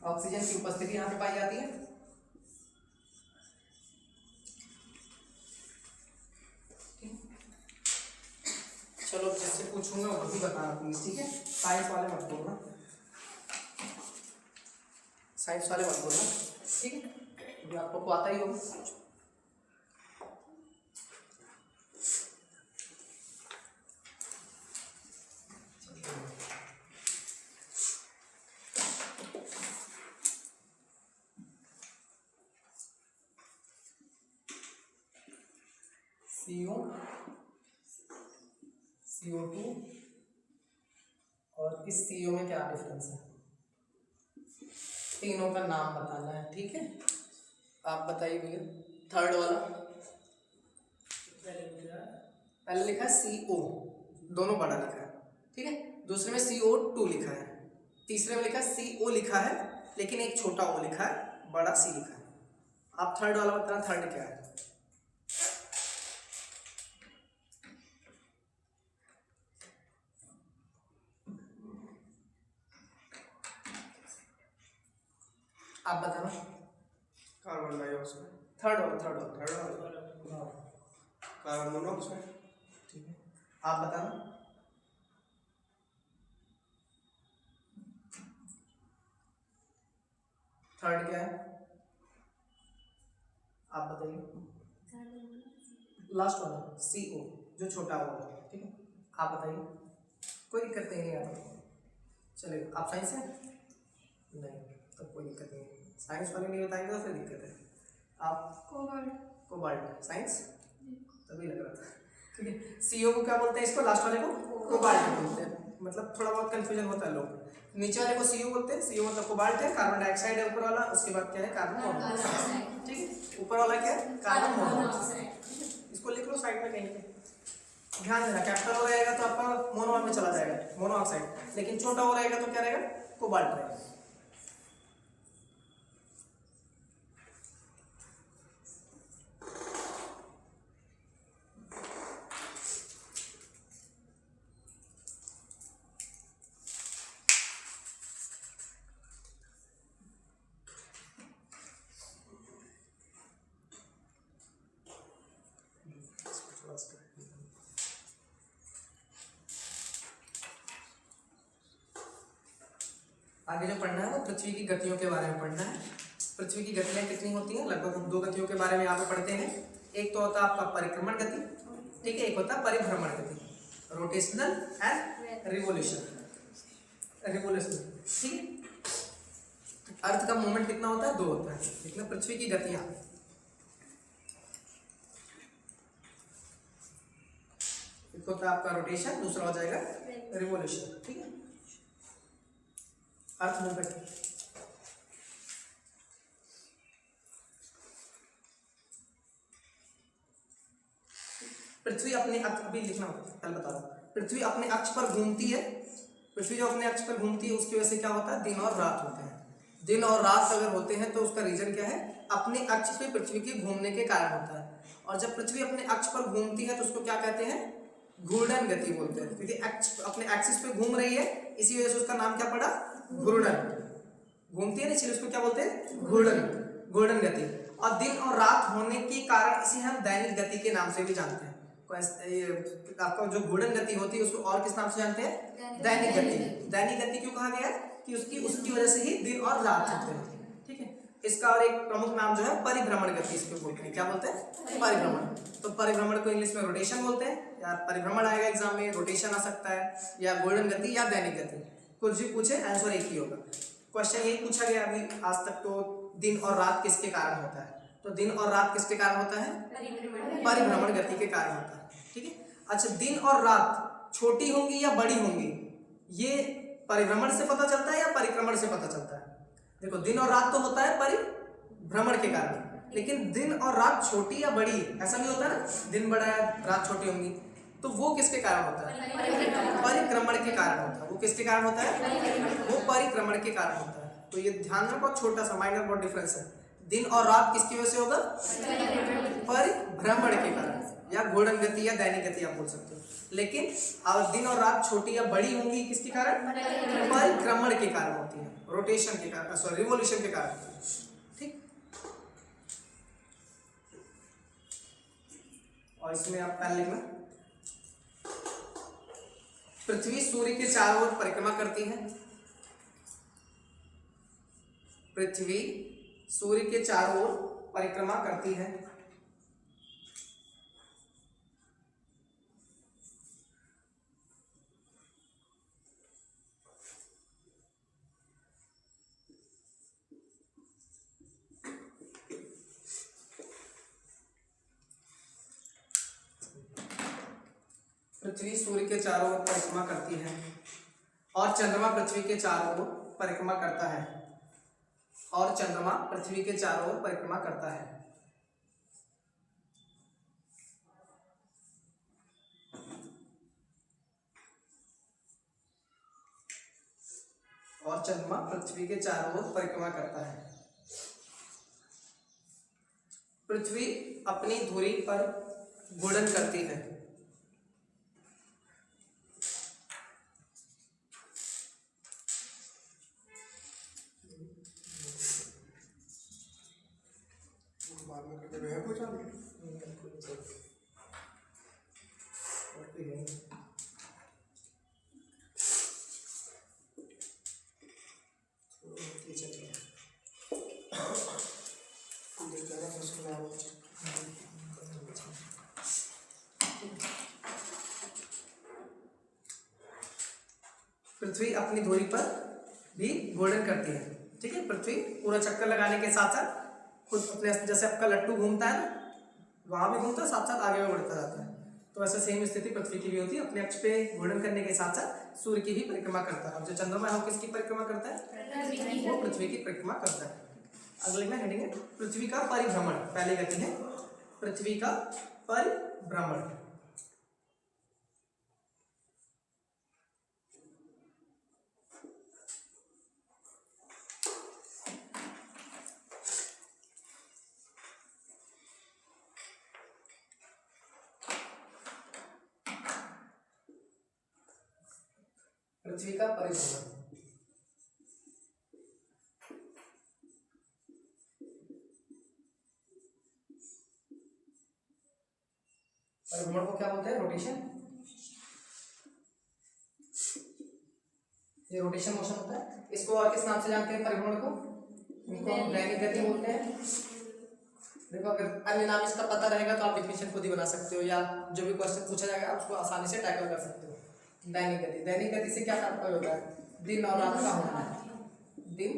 ऑक्सीजन की उपस्थिति यहां पे पाई जाती है। चलो जिससे पूछूंगा वो भी बताना प्लीज, ठीक है। साइंस वाले मत बोलना, साइंस वाले मत बोलना, ठीक है, जो आपको आता ही होगा। CO2 और इस CO में क्या डिफरेंस है, तीनों का नाम बताना है, ठीक है। आप बताइए भैया। थर्ड वाला पहले लिखा है CO, दोनों बड़ा लिखा है, ठीक है। दूसरे में CO2 लिखा है, तीसरे में लिखा है CO लिखा है लेकिन एक छोटा O लिखा है, बड़ा C लिखा है। आप थर्ड वाला बताना, थर्ड क्या है। आप बताना। कार्बन डाइऑक्साइड, थर्ड वाला कार्बन मोनोऑक्साइड, ठीक है। आप बताना। थर्ड क्या है, आप बताइए। लास्ट वाला CO, जो छोटा वाला, ठीक है। आप बताइए। कोई दिक्कत नहीं है यार, चलिए। आप साइंस है नहीं तो कोई दिक्कत नहीं है, साइंस वाले नहीं बताएंगे तो फिर दिक्कत है। आप कोबाल्ट साइंस तभी लग रहा था, ठीक है। CO को क्या बोलते हैं, इसको लास्ट वाले को कोबाल्ट बोलते हैं, मतलब थोड़ा बहुत कंफ्यूजन होता है लोग। नीचे वाले को CO बोलते हैं, CO मतलब कोबाल्ट है, कार्बन डाइऑक्साइड है ऊपर वाला, उसके बाद क्या है कार्बन मोनोऑक्साइड, ठीक है। ऊपर वाला क्या है कार्बन मोनोऑक्साइड, इसको लिख लो साइड में कहीं पे। ध्यान देना, कैपिटल हो रहेगा तो आपका मोनो में चला जाएगा मोनोऑक्साइड, लेकिन छोटा हो रहेगा तो क्या रहेगा कोबाल्ट रहेगा। आगे जो पढ़ना है वो पृथ्वी की गतियों के बारे में पढ़ना है। पृथ्वी की गतियां कितनी होती हैं, लगभग हम दो गतियों के बारे में यहाँ पे पढ़ते हैं। एक तो होता है आपका परिक्रमण गति, ठीक है, एक होता है परिभ्रमण गति, रोटेशनल एंड रिवोल्यूशन, ठीक है। अर्थ का मूवमेंट कितना होता है, दो होता है, लेकिन पृथ्वी की गतियां एक होता है आपका रोटेशन, दूसरा हो जाएगा रिवोल्यूशन, ठीक है। अर्थ मूवमेंट पृथ्वी अपने अक्ष, अभी लिखना कल बता दो। पृथ्वी अपने अक्ष पर घूमती है, पृथ्वी जो अपने अक्ष पर घूमती है उसकी वजह से क्या होता है, दिन और रात होते हैं। दिन और रात अगर होते हैं तो उसका रीजन क्या है, अपने अक्ष पे पृथ्वी के घूमने के कारण होता है। और जब पृथ्वी अपने अक्ष पर घूमती है तो उसको क्या कहते हैं, घूर्णन गति बोलते हैं, क्योंकि अपने एक्सिस पे घूम रही है, इसी वजह से उसका नाम क्या पड़ा, घूर्णन। घूमती है ना, इसलिए उसको क्या बोलते हैं, घूर्णन गति। और दिन और रात होने के कारण इसे हम दैनिक गति के नाम से भी जानते हैं। आपका जो घूर्णन गति होती है उसको और किस नाम से जानते हैं, दैनिक गति। दैनिक गति क्यों कहा गया है, कि उसकी वजह से ही दिन और रात होते हैं, ठीक है। इसका और एक प्रमुख नाम जो है परिभ्रमण गति, इसको बोलते हैं, क्या बोलते हैं, परिभ्रमण। तो परिभ्रमण को इंग्लिश में रोटेशन बोलते हैं, या परिभ्रमण आएगा एग्जाम में, रोटेशन आ सकता है, या घूर्णन गति या दैनिक गति, कुछ भी पूछे आंसर एक ही होगा। क्वेश्चन यही पूछा गया अभी आज तक, तो दिन और रात किसके कारण होता है, तो दिन और रात किसके कारण होता है, परिभ्रमण गति के कारण होता है, ठीक है। अच्छा, दिन और रात छोटी होंगी या बड़ी होंगी, ये परिभ्रमण से पता चलता है या परिक्रमण से पता चलता है। देखो, दिन और रात तो होता है परिभ्रमण के कारण, लेकिन दिन और रात छोटी या बड़ी ऐसा नहीं होता ना, दिन बड़ा है रात छोटी होंगी, तो वो किसके कारण होता है? परिक्रमण के कारण होता है। वो किसके कारण होता है? वो परिक्रमण के कारण होता है। तो ये ध्यान में बहुत छोटा सा माइनर बहुत डिफरेंस है। दिन और रात किसकी वजह से होगा? परिभ्रमण के कारण, या घूर्णन गति या दैनिक गति आप बोल सकते हो। लेकिन अब दिन और रात छोटी या बड़ी होंगी किसके कारण? परिक्रमण के कारण होती है, रोटेशन के कारण, सॉरी रिवॉल्यूशन के कारण। ठीक, और इसमें आप पहले लिखना, पृथ्वी सूर्य के चारों ओर परिक्रमा करती है। पृथ्वी सूर्य के चारों ओर परिक्रमा करती है। पृथ्वी सूर्य के चारों ओर परिक्रमा करती है और चंद्रमा पृथ्वी के चारों ओर परिक्रमा करता है। और चंद्रमा पृथ्वी के चारों ओर परिक्रमा करता है। और चंद्रमा पृथ्वी के चारों ओर परिक्रमा करता है। पृथ्वी अपनी धुरी पर घूर्णन करती है। बाद में करते हुए पूछा पृथ्वी अपनी धुरी पर भी घूर्णन करती है। ठीक है, पृथ्वी पूरा चक्कर लगाने के साथ साथ खुद अपने, जैसे आपका लट्टू घूमता है ना, वहां भी घूमता है, साथ साथ आगे भी बढ़ता रहता है। तो ऐसा सेम स्थिति पृथ्वी की भी होती है, अपने अक्ष पे घूर्णन करने के साथ साथ सूर्य की भी परिक्रमा करता है। और जो चंद्रमा है वो किसकी परिक्रमा करता है? वो पृथ्वी की परिक्रमा करता है। अगले में हेडिंग है पृथ्वी का परिभ्रमण। पहली गति है पृथ्वी का परिभ्रमण। पृथ्वी का परिभ्रमण। परिभ्रमण को क्या बोलते हैं? रोटेशन। ये रोटेशन मोशन होता है। इसको और किस नाम से जानते हैं परिभ्रमण को? इनको हम दैनिक गति बोलते हैं। देखो, अगर अन्य नाम इसका पता रहेगा तो आप डिफिनेशन खुद ही बना सकते हो, या जो भी क्वेश्चन पूछा जाएगा आप उसको आसानी से टैकल कर सकते हो। दैनिक गति, दैनिक गति से क्या तात्पर्य होता है? दिन और रात का होना। दिन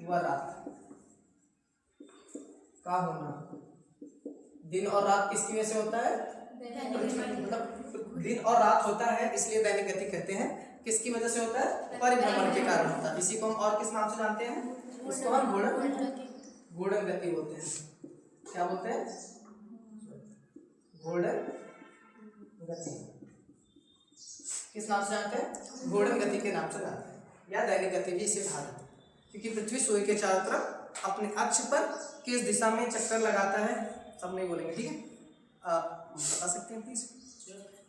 व रात का होना। दिन और रात किसकी वजह से होता है? मतलब दिन और रात होता है इसलिए दैनिक गति कहते हैं। किसकी वजह से होता है? परिभ्रमण के कारण होता है। इसी को हम और किस नाम से जानते हैं? इसको हम घूर्णन गति बोलते हैं। क्या बोलते हैं? घूर्णन गति। किस नाम से जानते हैं? घूर्णन गति के नाम से जानते हैं, या दैनिक गति भी इसे कहा जाता है। क्योंकि पृथ्वी सूर्य के चारों तरफ अपने अक्ष पर किस दिशा में चक्कर लगाता है, सब नहीं बोलेंगे, ठीक है? आप बता सकते हैं प्लीज?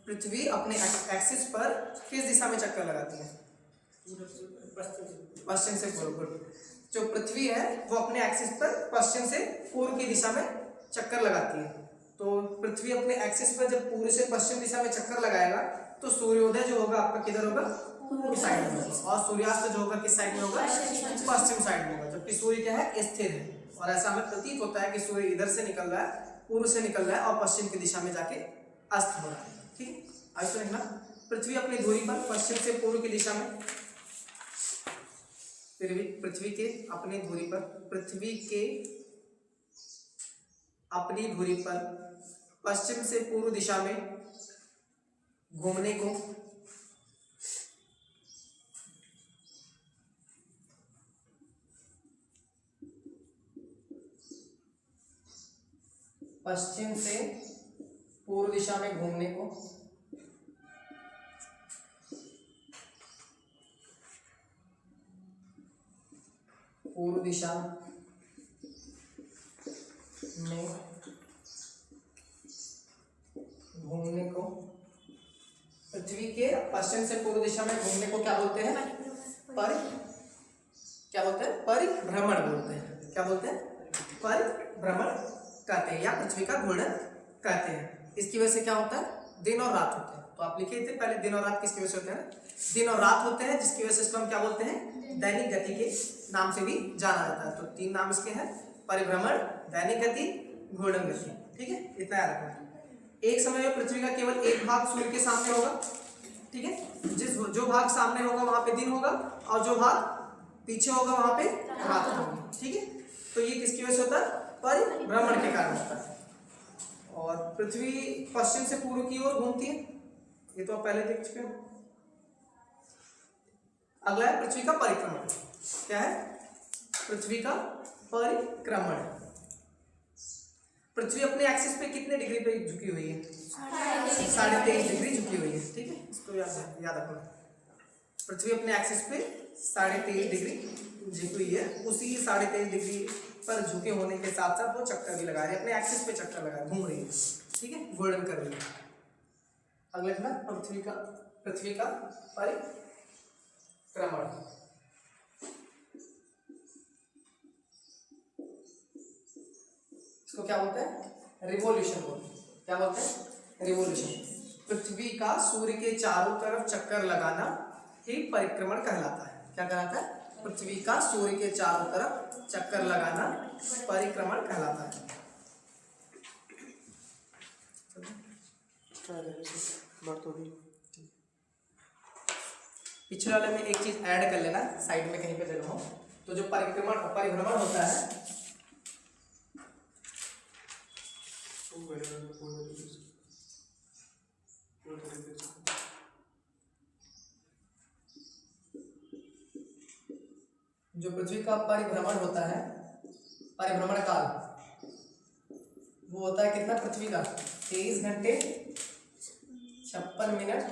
पृथ्वी अपने एक्सिस पर किस दिशा में चक्कर लगाती है? पश्चिम से पूर्व। जो पृथ्वी है वो अपने एक्सिस पर पश्चिम से पूर्व की दिशा में चक्कर लगाती है। तो पृथ्वी अपने एक्सिस पर जब पूर्व से पश्चिम दिशा में चक्कर लगाएगा तो सूर्योदय जो होगा आपका किधर होगा? पूर्व साइड में होगा। और सूर्यास्त जो होगा किस साइड में होगा? पश्चिम साइड में होगा। जबकि सूर्य क्या है? स्थिर है। और ऐसा हमें प्रतीत होता है कि सूर्य इधर से निकल रहा है, पूर्व से निकल रहा है और पश्चिम की दिशा में जाके अस्त हो रहा है। ठीक है, आज तो देखना, पृथ्वी अपनी धुरी पर पश्चिम से पूर्व की दिशा में, पृथ्वी के अपनी धुरी पर, पृथ्वी के अपनी धुरी पर पश्चिम से पूर्व दिशा में घूमने को पश्चिम से पूर्व दिशा में घूमने को पूर्व दिशा में घूमने को पृथ्वी के पश्चिम से पूर्व दिशा में घूमने को क्या बोलते हैं? परिभ्रमण बोलते हैं। क्या बोलते हैं? परिभ्रमण कहते हैं या पृथ्वी का घूर्णन कहते हैं। इसकी वजह से क्या होता है? दिन और रात होते हैं। तो आप लिखे थे पहले दिन और रात किसकी वजह से होते हैं? दिन और रात होते हैं, जिसकी वजह से इसको हम क्या बोलते हैं? दैनिक गति के नाम से भी जाना जाता है। तो 3 नाम इसके हैं, परिभ्रमण, दैनिक गति, घूर्णन गति। ठीक है, इतना याद रखना। एक समय में पृथ्वी का केवल एक भाग सूर्य के सामने होगा। ठीक है, जो भाग सामने होगा वहां पे दिन होगा और जो भाग पीछे होगा वहां पे रात होगी। ठीक है, तो ये किसकी वजह से होता है? परिभ्रमण के कारण होता है। और पृथ्वी पश्चिम से पूर्व की ओर घूमती है, ये तो आप पहले देख चुके हो। अगला है पृथ्वी का परिक्रमण। क्या है? पृथ्वी का परिक्रमण। पृथ्वी अपने एक्सिस पे कितने डिग्री पे झुकी हुई है? 23.5 डिग्री झुकी हुई है। ठीक है, इसको याद रखना। पृथ्वी अपने एक्सिस पे 23.5 डिग्री झुकी हुई है। उसी 23.5 डिग्री पर झुके होने के साथ साथ वो चक्कर भी लगा रही है, अपने एक्सिस पे चक्कर लगा घूम रही है। ठीक है, घूर्णन कर रही है। अगला है पृथ्वी का परिक्रमण। इसको क्या बोलते हैं? रिवोल्यूशन बोलते हैं। क्या बोलते हैं? रिवोल्यूशन। पृथ्वी का सूर्य के चारों तरफ चक्कर लगाना ही परिक्रमण कहलाता है। क्या कहलाता है? पृथ्वी का सूर्य के चारों तरफ चक्कर लगाना परिक्रमण कहलाता है। पिछले वाले में एक चीज ऐड कर लेना, साइड में कहीं पे जगह हो। तो जो परिभ्रमण होता है, जो पृथ्वी का परिभ्रमण होता है, परिभ्रमण काल वो होता है कितना? पृथ्वी का 23 घंटे 56 मिनट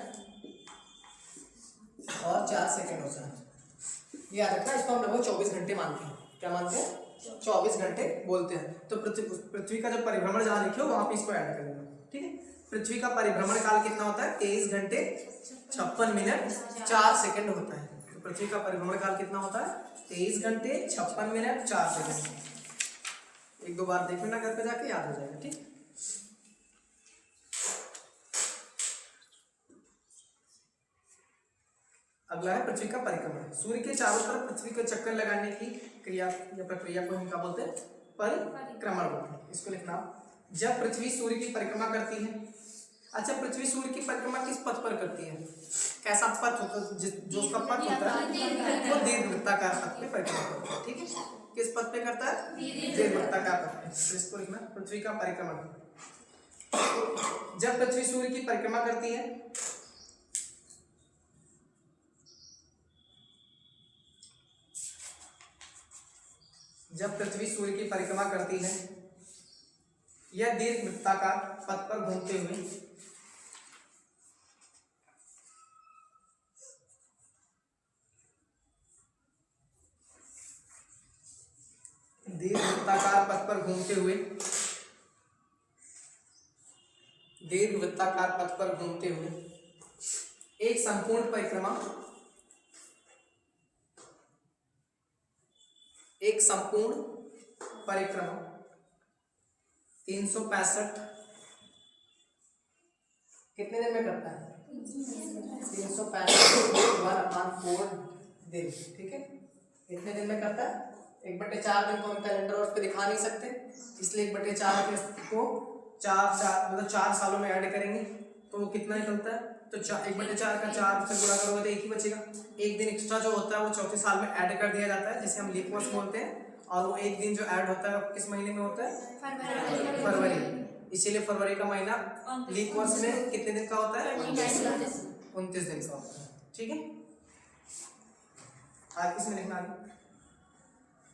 और 4 सेकंड होता है। ये याद रखना। इसको हम लगभग 24 घंटे मानते हैं। क्या मानते हैं? 24 घंटे बोलते हैं। तो पृथ्वी का जब परिभ्रमण जहां लिखे हो वहां पे इसको ऐड कर लेना। ठीक है, पृथ्वी का परिभ्रमण काल कितना होता है? 23 घंटे 56 मिनट 4 सेकंड होता है। तो पृथ्वी का परिभ्रमण काल कितना होता है? 23 घंटे 56 मिनट 4 सेकंड। एक दो बार देख लेना घर पे जाके, याद हो जाएगा। ठीक, अगला है पृथ्वी का परिक्रमण। सूर्य के चारों तरफ पृथ्वी को चक्कर लगाने की क्रिया या प्रक्रिया को हम क्या बोलते हैं? परिक्रमण बोलते हैं। इसको लिखना, जब पृथ्वी सूर्य की परिक्रमा करती है। अच्छा, पृथ्वी सूर्य की परिक्रमा किस पथ पर करती है? कैसा पथ होता है? जो उसका पथ होता है वो दीर्घवृत्ताकार पथ पे परिक्रमा करता है। ठीक है, किस पथ पे करता है? दीर्घवृत्ताकार पथ पे। तो इसको लिखना, पृथ्वी का परिक्रमण। जब पृथ्वी सूर्य की परिक्रमा करती है, जब पृथ्वी सूर्य की परिक्रमा करती है, यह दीर्घवृत्ताकार पथ पर घूमते हुए दीर्घवृत्ताकार पथ पर घूमते हुए एक संपूर्ण परिक्रमा 365 कितने दिन में करता है? 365 दिन। ठीक है, कितने दिन में करता है? 1/4 दिन को हम कैलेंडर और पे दिखा नहीं सकते, इसलिए 1/4 को 4 सालों में ऐड करेंगे तो वो कितना निकलता है? तो 1/4 का 4 से गुणा करोगे तो 1 ही बचेगा। एक दिन एक्स्ट्रा जो होता है वो चौथे साल में ऐड कर दिया जाता है, जिसे हम लीप वर्ष बोलते हैं। और वो एक दिन जो ऐड होता है वो किस महीने में होता है? फरवरी। इसीलिए फरवरी का महीना लीप वर्ष में कितने दिन का होता है? 29 दिन का होता है। ठीक है, आगे किसमें लिखना?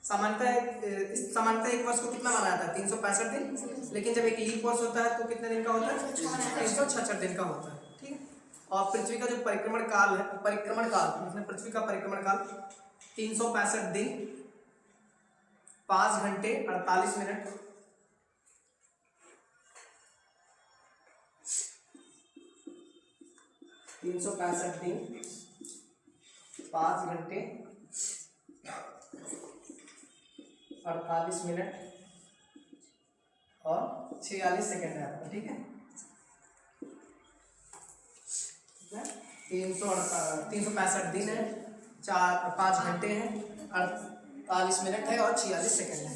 सामान्यतः एक वर्ष को कितना माना जाता है? 365 दिन। लेकिन जब एक लीप वर्ष होता है तो कितने दिन का होता है? 366 दिन का होता है। ठीक है। और पृथ्वी का जो परिक्रमण काल है, पृथ्वी का परिक्रमण काल 365 दिन 5 घंटे 48 मिनट 365 दिन 5 घंटे 48 मिनट और 46 सेकेंड है आपका। ठीक है। 365 दिन है, 5 घंटे हैं, 48 मिनट है और 46 सेकेंड है।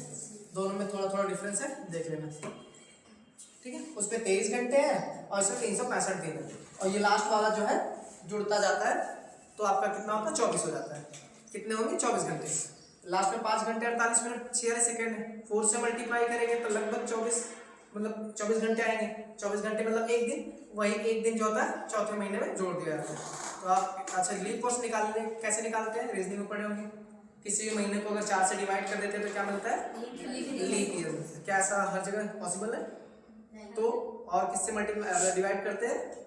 दोनों में थोड़ा थोड़ा डिफरेंस है, देख लेना। ठीक है। उस पर 23 घंटे हैं और इसमें 365 दिन है। और ये लास्ट वाला जो है जुड़ता जाता है तो आपका कितना होता है? 24 हो जाता है। कितने होंगे? 24 घंटे। लास्ट में 5 घंटे 48 मिनट 46 सेकेंड है। 4 से मल्टीप्लाई करेंगे तो लगभग 24 मतलब 24 घंटे आएंगे। 24 घंटे मतलब एक दिन, वही एक दिन जो होता है चौथे महीने में जोड़ दिया जाता है। तो आप अच्छा लीप वर्ष निकालने कैसे निकालते हैं? रीजनिंग में पढ़े होंगे। किसी भी महीने को अगर 4 से डिवाइड कर देते हैं तो क्या मिलता है? Leap year. क्या ऐसा हर जगह पॉसिबल है? तो और किससे मल्टीप्लाई डिवाइड करते हैं?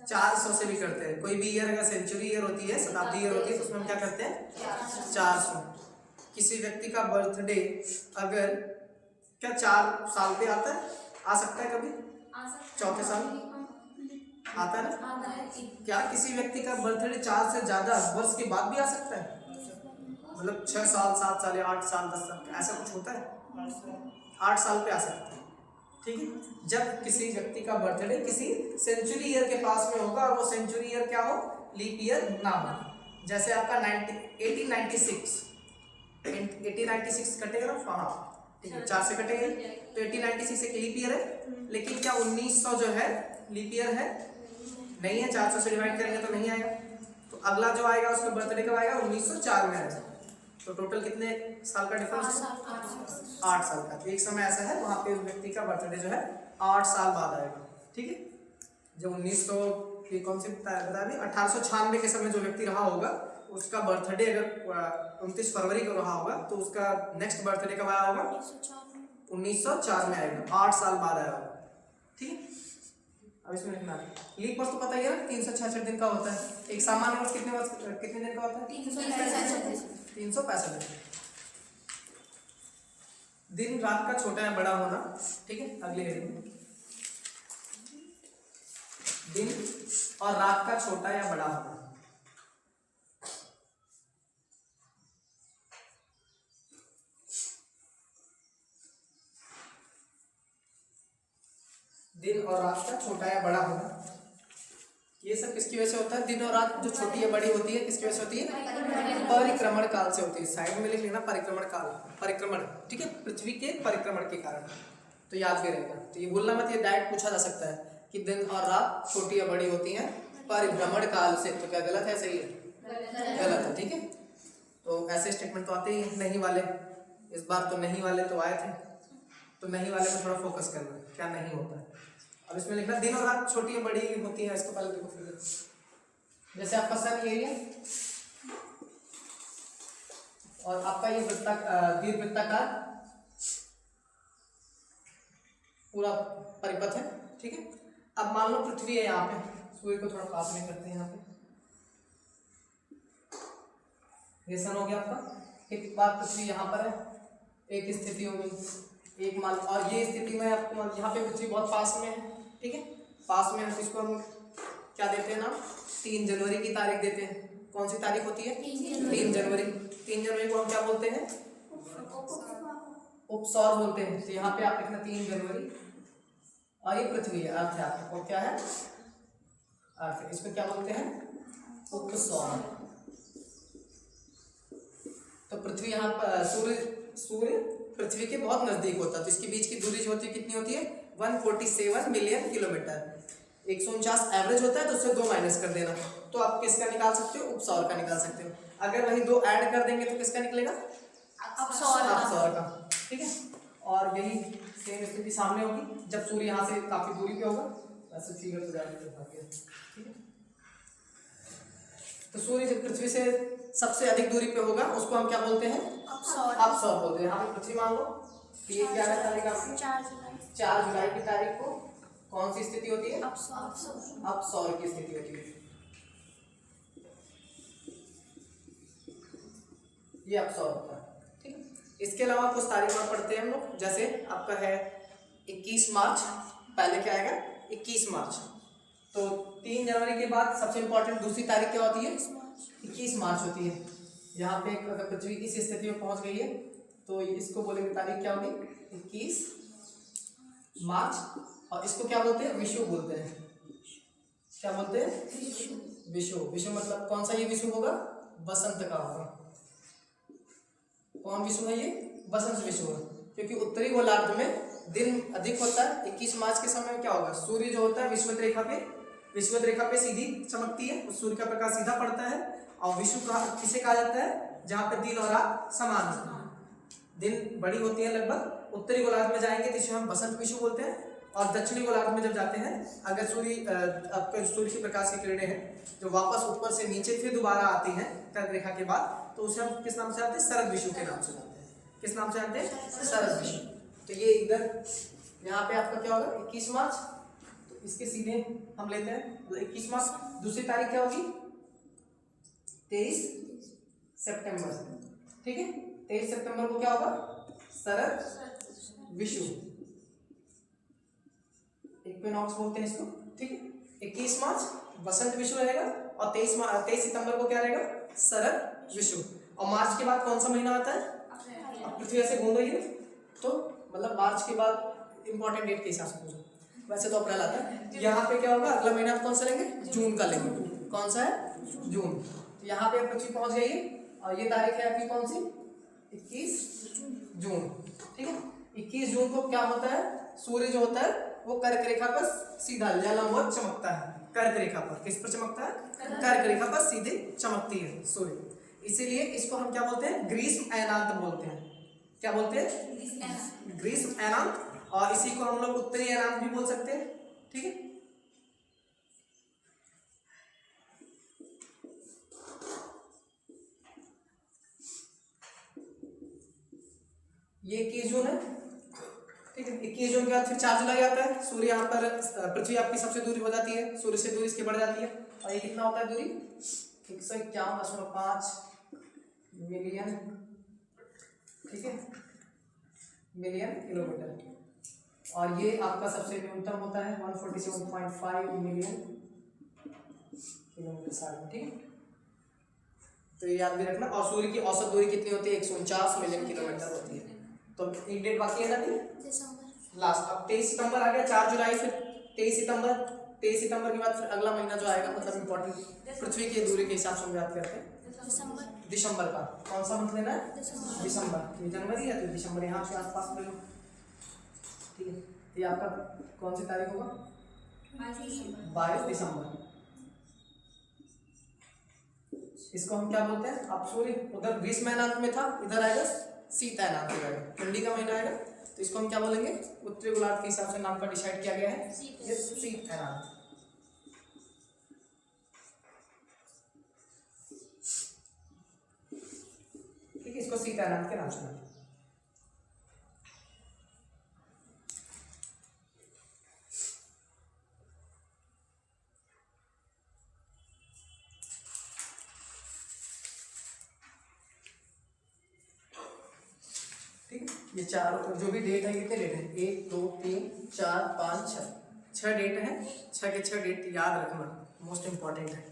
400 से भी करते हैं। कोई भी ईयर अगर सेंचुरी ईयर होती है, शताब्दी ईयर होती है, तो उसमें हम क्या करते हैं? 400। किसी व्यक्ति का बर्थडे अगर क्या 4 साल पे आता है? आ सकता है कभी? चौथे साल आता है ना? क्या किसी व्यक्ति का बर्थडे 4 से ज्यादा वर्ष के बाद भी आ सकता है? मतलब 6 साल 7 साल या 8 साल 10 साल ऐसा कुछ होता है? 8 साल पे आ सकता है। ठीक है। जब किसी व्यक्ति का बर्थडे किसी सेंचुरी ईयर के पास में होगा और वो सेंचुरी ईयर क्या हो? लीप ईयर ना हो। जैसे आपका 1896 कटेगा ना? हाँ ठीक है, 4 से कटेगा तो 1896 एक लीप ईयर है। लेकिन क्या 1900 जो है लीप ईयर है? नहीं है। 400 से डिवाइड करेंगे तो नहीं आएगा। तो अगला जो आएगा उसका बर्थडे कब आएगा? 1904 में आएगा। तो टोटल कितने साल का डिफरेंस है? 8 साल का। तो एक समय ऐसा है वहाँ पे उस व्यक्ति का बर्थडे जो है 8 साल बाद आएगा। ठीक है। जब 1900 की कौन सी बताया अभी 1896 के समय जो व्यक्ति रहा होगा उसका बर्थडे अगर 29 फरवरी को रहा होगा तो उसका नेक्स्ट बर्थडे कब आया होगा? 1904 में आएगा। 8 साल बाद आया होगा। ठीक है। अब इसमें लिखना लीप वर्ष तो पता ही है ना 366 दिन का होता है। एक सामान्य वर्ष कितने दिन का होता है? 365 दिन। दिन रात का छोटा या बड़ा होना। ठीक है। अगले हेडिंग दिन और रात का छोटा या बड़ा होना। दिन और रात का छोटा या बड़ा होना ये सब किसकी वजह से होता है? दिन और रात जो छोटी या बड़ी होती है किसकी वजह से होती है? परिक्रमण काल से होती है। साइड में लिख लेना परिक्रमण काल, परिक्रमण। ठीक है। पृथ्वी के परिक्रमण के कारण। तो याद भी रहेगा। तो ये भूलना मत, ये डायरेक्ट पूछा जा सकता है कि दिन और रात छोटी या बड़ी होती हैं परिभ्रमण काल से। तो क्या गलत है? सही है? गलत है। ठीक है। तो ऐसे स्टेटमेंट तो आते ही नहीं वाले। इस बार तो नहीं वाले तो आए थे, तो नहीं वाले में थोड़ा फोकस करना क्या नहीं होता है। अब इसमें लिखना दिन और रात छोटी या बड़ी होती है। इसको पहले देखो फिर जैसे आपका सन ये है और आपका ये दीर्घवृत्ताकार पूरा परिपथ है। ठीक है। अब मान लो पृथ्वी है यहाँ पे, सूर्य को थोड़ा पास में करते हैं यहाँ पे। ये सन हो गया आपका। एक बार पृथ्वी यहाँ पर है, एक स्थिति होगी एक मान, और ये स्थिति में आपको यहाँ पे पृथ्वी बहुत पास में है। ठीक है। पास में है, इसको हम क्या देते हैं ना? 3 जनवरी की तारीख देते हैं। कौन सी तारीख होती है? 3 जनवरी। 3 जनवरी को हम क्या बोलते हैं? उपसौर बोलते हैं। तो यहाँ पे आप लिखना 3 जनवरी और ये पृथ्वी है, अर्थ है आपका। और क्या है? अर्थ। इसको क्या बोलते हैं? उपसौर। तो पृथ्वी यहाँ पर सूर्य पृथ्वी के बहुत नजदीक होता है। तो इसके बीच की दूरी जो होती है कितनी होती है? 147 मिलियन किलोमीटर। 149 एवरेज होता है तो उससे 2 माइनस कर देना। तो आप किसका निकाल सकते हो? उपसौर का निकाल सकते हो। अगर वही 2 ऐड कर देंगे तो किसका निकलेगा? अपसौर का। ठीक है। और यही सेम स्थिति सामने होगी जब सूर्य यहाँ से काफी दूरी पे होगा। ऐसे फिगर तो जाएगी। ठीक है। तो सूर्य जब पृथ्वी से सबसे अधिक दूरी पे होगा उसको हम क्या बोलते हैं? अपसौर। अपसौर बोलते हैं। यहाँ पे पृथ्वी मान लो कि ये क्या है तारीख आपकी 4 जुलाई 4 जुलाई की तारीख को कौन सी स्थिति होती है? अपसौर। अपसौर की स्थिति होती है। ये अपसौर होता है, ठीक है। इसके अलावा कुछ तारीख और पढ़ते हैं हम लोग, जैसे आपका है 21 मार्च, पहले क्या आएगा 21 मार्च। तो 3 जनवरी के बाद सबसे इंपॉर्टेंट दूसरी तारीख क्या होती है? 21 मार्च होती है। यहाँ पे अगर पृथ्वी इस स्थिति में पहुंच गई है तो इसको बोलेंगे तारीख क्या होगी? 21 मार्च। और इसको क्या बोलते हैं? विषुव बोलते हैं। क्या बोलते हैं? विषुव। विषुव मतलब कौन सा ये विषुव होगा? बसंत का होगा। कौन विषुव है ये? बसंत विषुव है, क्योंकि उत्तरी गोलार्ध में दिन अधिक होता है। 21 मार्च के समय में क्या होगा? सूर्य जो होता है विषुवत रेखा पे सीधी चमकती है, सूर्य का प्रकाश सीधा पड़ता है। और विषुव किसे कहा जाता है? जहाँ पे दिन और रात समान होते हैं, दिन बड़ी होती है लगभग। उत्तरी गोलार्ध में जाएंगे तो इसे हम बसंत विषुव बोलते हैं। और दक्षिणी गोलार्ध में जब जाते हैं, अगर सूर्य की प्रकाश की किरणें हैं जो वापस ऊपर से नीचे फिर दोबारा आती हैं कर्क रेखा के बाद, तो उसे हम किस नाम से जानते हैं? शरद विषुव के नाम से जानते हैं। किस नाम से जानते हैं? शरद विषुव। तो ये इधर यहाँ पे आपका क्या होगा? 21 मार्च। तो इसके सीधे हम लेते हैं तो 21 मार्च। दूसरी तारीख क्या होगी? 23 सितंबर, ठीक है। 23 सितंबर को क्या होगा? शरद विषुव, इक्विनॉक्स बोलते हैं इसको, ठीक है। 21 मार्च बसंत विषुव रहेगा और 23 सितंबर को क्या रहेगा? शरद विषुव। और मार्च के बाद कौन सा महीना आता है? अब पृथ्वी ऐसे घूम रही है तो मतलब मार्च के बाद इंपॉर्टेंट डेट के हिसाब से पूछो, वैसे तो अप्रैल आता है। यहाँ पे क्या होगा? अगला महीना कौन सा लेंगे? जून का लेंगे। कौन सा है? जून। तो यहाँ पे पृथ्वी पहुंच गई है और ये तारीख है आपकी कौन सी? 21 जून, ठीक है। 21 जून को क्या होता है? सूर्य जो होता है वो कर्क रेखा पर सीधा या लंबवत चमकता है। कर्क रेखा पर, किस पर चमकता है? कर्क रेखा पर सीधे चमकती है सूर्य। इसीलिए इसको हम क्या बोलते हैं? ग्रीष्म अयनांत बोलते हैं। क्या बोलते हैं? ग्रीष्म अयनांत। और इसी को हम लोग उत्तरी अयनांत भी बोल सकते हैं, ठीक है। ये 21 जून है, ठीक है। 21 जून के बाद फिर 4 जुलाई आता है। सूर्य यहाँ पर, पृथ्वी आपकी सबसे दूरी हो जाती है, सूर्य से दूरी इसकी बढ़ जाती है। और ये कितना होता है दूरी? 151.5 मिलियन, ठीक है, मिलियन किलोमीटर। और ये आपका सबसे न्यूनतम होता है 147.5 मिलियन किलोमीटर साल, ठीक है। तो ये याद भी रखना। और सूर्य की औसत दूरी कितनी होती है? 149 मिलियन किलोमीटर होती है। तो एक डेट बाकी है ना लास्ट। अब 23 सितंबर आ गया, 4 जुलाई, फिर 23 सितंबर। 23 सितंबर के बाद फिर अगला महीना जो आएगा, मतलब इंपॉर्टेंट पृथ्वी की दूरी के हिसाब से हम याद करते हैं, दिसंबर का। कौन सा मंथ लेना है? दिसंबर। ये जनवरी है तो दिसंबर यहाँ के आसपास ले लो, ठीक है। ये आपका कौन सी तारीख होगा? 22 दिसंबर। इसको हम क्या बोलते हैं? अब सूर्य उधर ग्रीष्म अयनांत में था, इधर आएगा शीत अयनांत में आएगा, ठंडी का महीना आएगा। तो इसको हम क्या बोलेंगे? उत्तरी गोलार्ध के हिसाब से नाम का डिसाइड किया गया है, ये शीत अयनांत। ठीक है, इसको शीत अयनांत के नाम से। ये चार जो भी डेट है, कितने डेट है? 1 2 3 4 5 6, 6 डेट है। 6 के 6 डेट याद रखना, मोस्ट इंपॉर्टेंट है,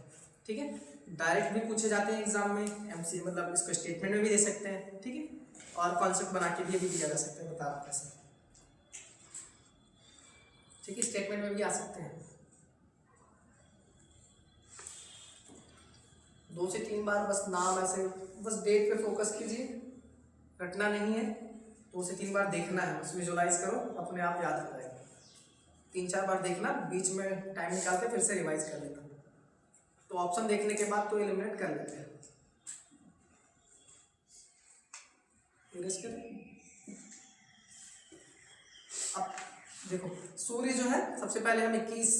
ठीक है। डायरेक्ट भी पूछे जाते हैं एग्जाम में, एमसी मतलब इसको स्टेटमेंट में भी दे सकते हैं, ठीक है। और कॉन्सेप्ट बना के भी दिया जा सकता है, बता आप कैसे, ठीक है। स्टेटमेंट में भी आ सकते हैं। 2 से 3 बार बस नाम ऐसे, बस डेट पे फोकस कीजिए, रटना नहीं है। 2 से 3 बार देखना है, बस विजुलाइज करो, अपने आप याद आ जाएगा। 3-4 बार देखना, बीच में टाइम निकाल के फिर से रिवाइज कर लेता हूँ। तो ऑप्शन देखने के बाद तो एलिमिनेट कर लेते हैं। अब देखो सूर्य जो है, सबसे पहले हम 21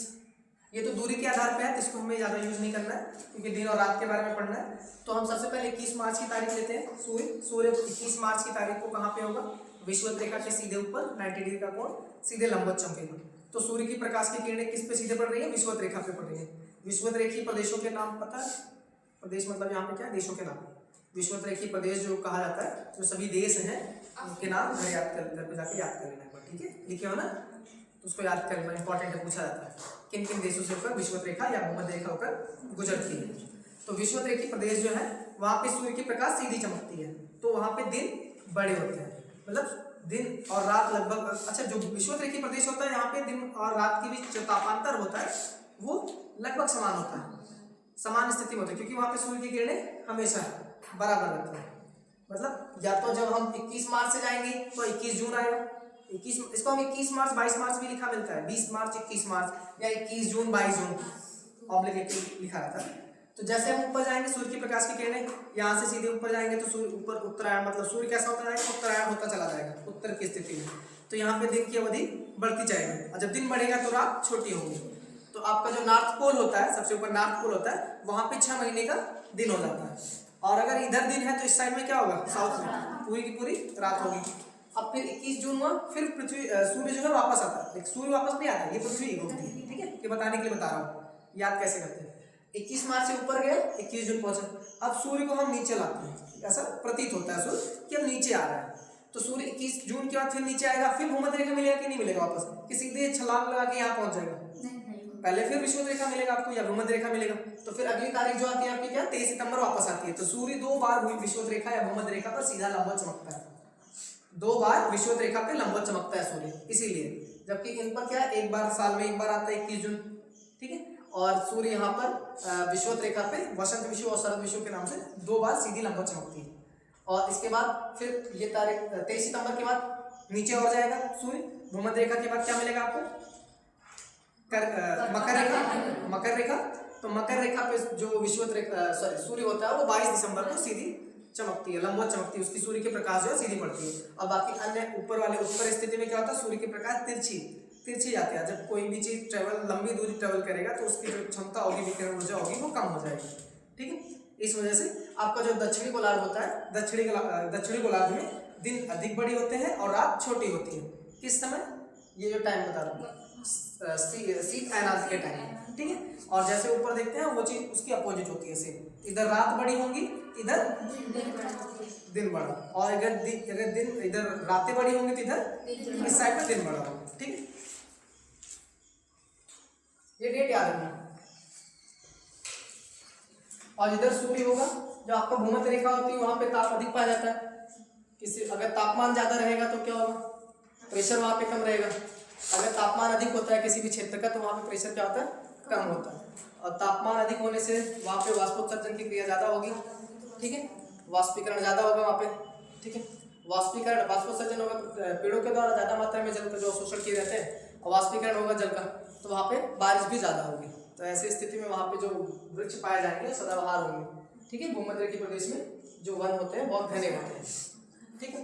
ये तो दूरी के आधार पे है, तो इसको हमें ज़्यादा यूज नहीं करना है क्योंकि दिन और रात के बारे में पढ़ना है। तो हम सबसे पहले 21 मार्च की तारीख लेते हैं। सूर्य 21 मार्च की तारीख को कहाँ पे होगा? विषुवत रेखा के सीधे ऊपर 90 डिग्री का कोण, सीधे लंबवत चमकेगा। तो सूर्य की प्रकाश की किरणें किस पे सीधे पड़ रही है? विषुवत रेखा पे पड़ रही है। विषुवत रेखीय प्रदेशों के नाम पता है? प्रदेश मतलब यहाँ पे क्या है? देशों के नाम। विषुवत रेखीय प्रदेश जो कहा जाता है, जो सभी देश हैं उनके नाम घर याद कर, घर पे जाके याद कर लेना एक बार, ठीक है? लिखे हो ना, तो उसको याद कर लेना, इंपॉर्टेंट है, पूछा जाता है किन किन देशों से होकर विषुवत रेखा या भूमध्य रेखा होकर गुजरती है। तो विषुवत रेखीय प्रदेश जो है वहाँ पे सूर्य की प्रकाश सीधी चमकती है, तो वहाँ पे दिन बड़े होते हैं, मतलब दिन और रात लगभग, अच्छा जो विषुवत रेखीय प्रदेश होता है यहाँ पे दिन और रात के बीच जो तापांतर होता है वो लगभग समान होता है, समान स्थिति में होता है, क्योंकि वहाँ पे सूर्य की किरणें हमेशा बराबर रहती है। मतलब या तो जब हम 21 मार्च से जाएंगे तो 21 जून आएगा, 21 इसको हम 21 मार्च 22 मार्च भी लिखा मिलता है, 20 मार्च 21 मार्च या 21 जून 22 जून ऑब्लिक लिखा रहता है। तो जैसे हम ऊपर जाएंगे सूर्य की प्रकाश की किरणें यहाँ से सीधे ऊपर जाएंगे तो सूर्य ऊपर उत्तरायण, मतलब सूर्य कैसा होता जाएगा? उत्तरायण होता चला जाएगा उत्तर की स्थिति में। तो यहाँ पे दिन की अवधि बढ़ती जाएगी और जब दिन बढ़ेगा तो रात छोटी होगी। तो आपका जो नॉर्थ पोल होता है, सबसे ऊपर नॉर्थ पोल होता है, वहाँ पे 6 महीने का दिन हो जाता है। और अगर इधर दिन है तो इस साइड में क्या होगा? साउथ में पूरी की पूरी रात होगी। अब फिर 21 जून हुआ, फिर पृथ्वी सूर्य जो है वापस आता है, लेकिन सूर्य वापस नहीं आता, ये पृथ्वी घूमती है, ठीक है? ये बताने के लिए बता रहा हूँ, याद कैसे करते हैं। 21 मार्च से ऊपर गए, 21 जून पहुंचा, अब सूर्य को हम नीचे लाते हैं, ऐसा प्रतीत होता है सूर्य कि अब नीचे आ रहा है। तो सूर्य 21 जून के बाद फिर नीचे आएगा, फिर भूमध्य रेखा मिलेगा कि नहीं मिलेगा वापस, कि सीधे छलांग लगा के यहाँ पहुंच जाएगा? पहले फिर विषुवत रेखा मिलेगा आपको या भूमध्य रेखा मिलेगा। तो फिर अगली तारीख जो आती है आपकी क्या? 23 सितंबर वापस आती है। तो सूर्य 2 बार विषुवत रेखा या भूमध्य रेखा पर सीधा लंबवत चमकता है, 2 बार विषुवत रेखा पे लंबवत चमकता है सूर्य, इसीलिए। जबकि इन पर क्या है? एक बार साल में एक बार आता है 21 जून, ठीक है? और सूर्य यहाँ पर विषुवत रेखा पे वसंत विषुव और शरद विषुव के नाम से 2 बार सीधी लंबवत चमकती है। और इसके बाद फिर ये तारीख 23 सितंबर के बाद नीचे और जाएगा सूर्य। भूमध्य रेखा के बाद क्या मिलेगा आपको? मकर रेखा, मकर रेखा। तो मकर रेखा पे जो विषुवत रेखा सूर्य होता है वो 22 दिसंबर को सीधी चमकती है, लंबवत चमकती है, उसकी सूर्य की प्रकाश जो है सीधी पड़ती है। और बाकी अन्य ऊपर वाले उत्तर स्थिति में क्या होता है? सूर्य की प्रकाश तिरछी जाती है। जब कोई भी चीज ट्रेवल लंबी दूरी ट्रेवल करेगा तो उसकी जो क्षमता होगी, विकिरण ऊर्जा होगी, वो कम हो जाएगी, ठीक है? इस वजह से आपका जो दक्षिणी गोलार्ध होता है, दक्षिणी गोलार्ध में दिन अधिक बड़ी होते हैं और रात छोटी होती है। किस समय? ये जो टाइम बता रहा हूँ, शीत अयनांत के टाइम, ठीक है? और जैसे ऊपर देखते हैं वो चीज उसकी अपोजिट होती है, सेम। इधर रात बड़ी होंगी, इधर दिन बड़ा, और अगर दिन इधर रातें बड़ी होंगी तो इधर इस साइड पे दिन बड़ा होगा, ठीक है? ये डेट याद रखना। और इधर सूर्य होगा, जो आपका भूमध्य रेखा होती है वहां पे ताप अधिक पाया जाता है। किसी अगर तापमान ज्यादा रहेगा तो क्या होगा? प्रेशर वहां पे कम रहेगा। अगर तापमान अधिक होता है किसी भी क्षेत्र का तो वहां पे प्रेशर क्या होता है? कम होता है। और तापमान अधिक होने से वहां पे वाष्पोत्सर्जन की क्रिया ज्यादा होगी, ठीक है? वाष्पीकरण ज्यादा होगा वहां पे, ठीक है? वाष्पोत्सर्जन होगा पेड़ों के द्वारा ज्यादा मात्रा में जल का जो अवशोषण किए रहते हैं, और वाष्पीकरण होगा जल का, तो वहां पे बारिश भी ज्यादा होगी। तो ऐसी स्थिति में वहां पे जो वृक्ष पाए जाएंगे सदाबहार होंगे, ठीक है? भूमध्य रेखीय प्रदेश में जो वन होते हैं बहुत घने होते हैं, ठीक है?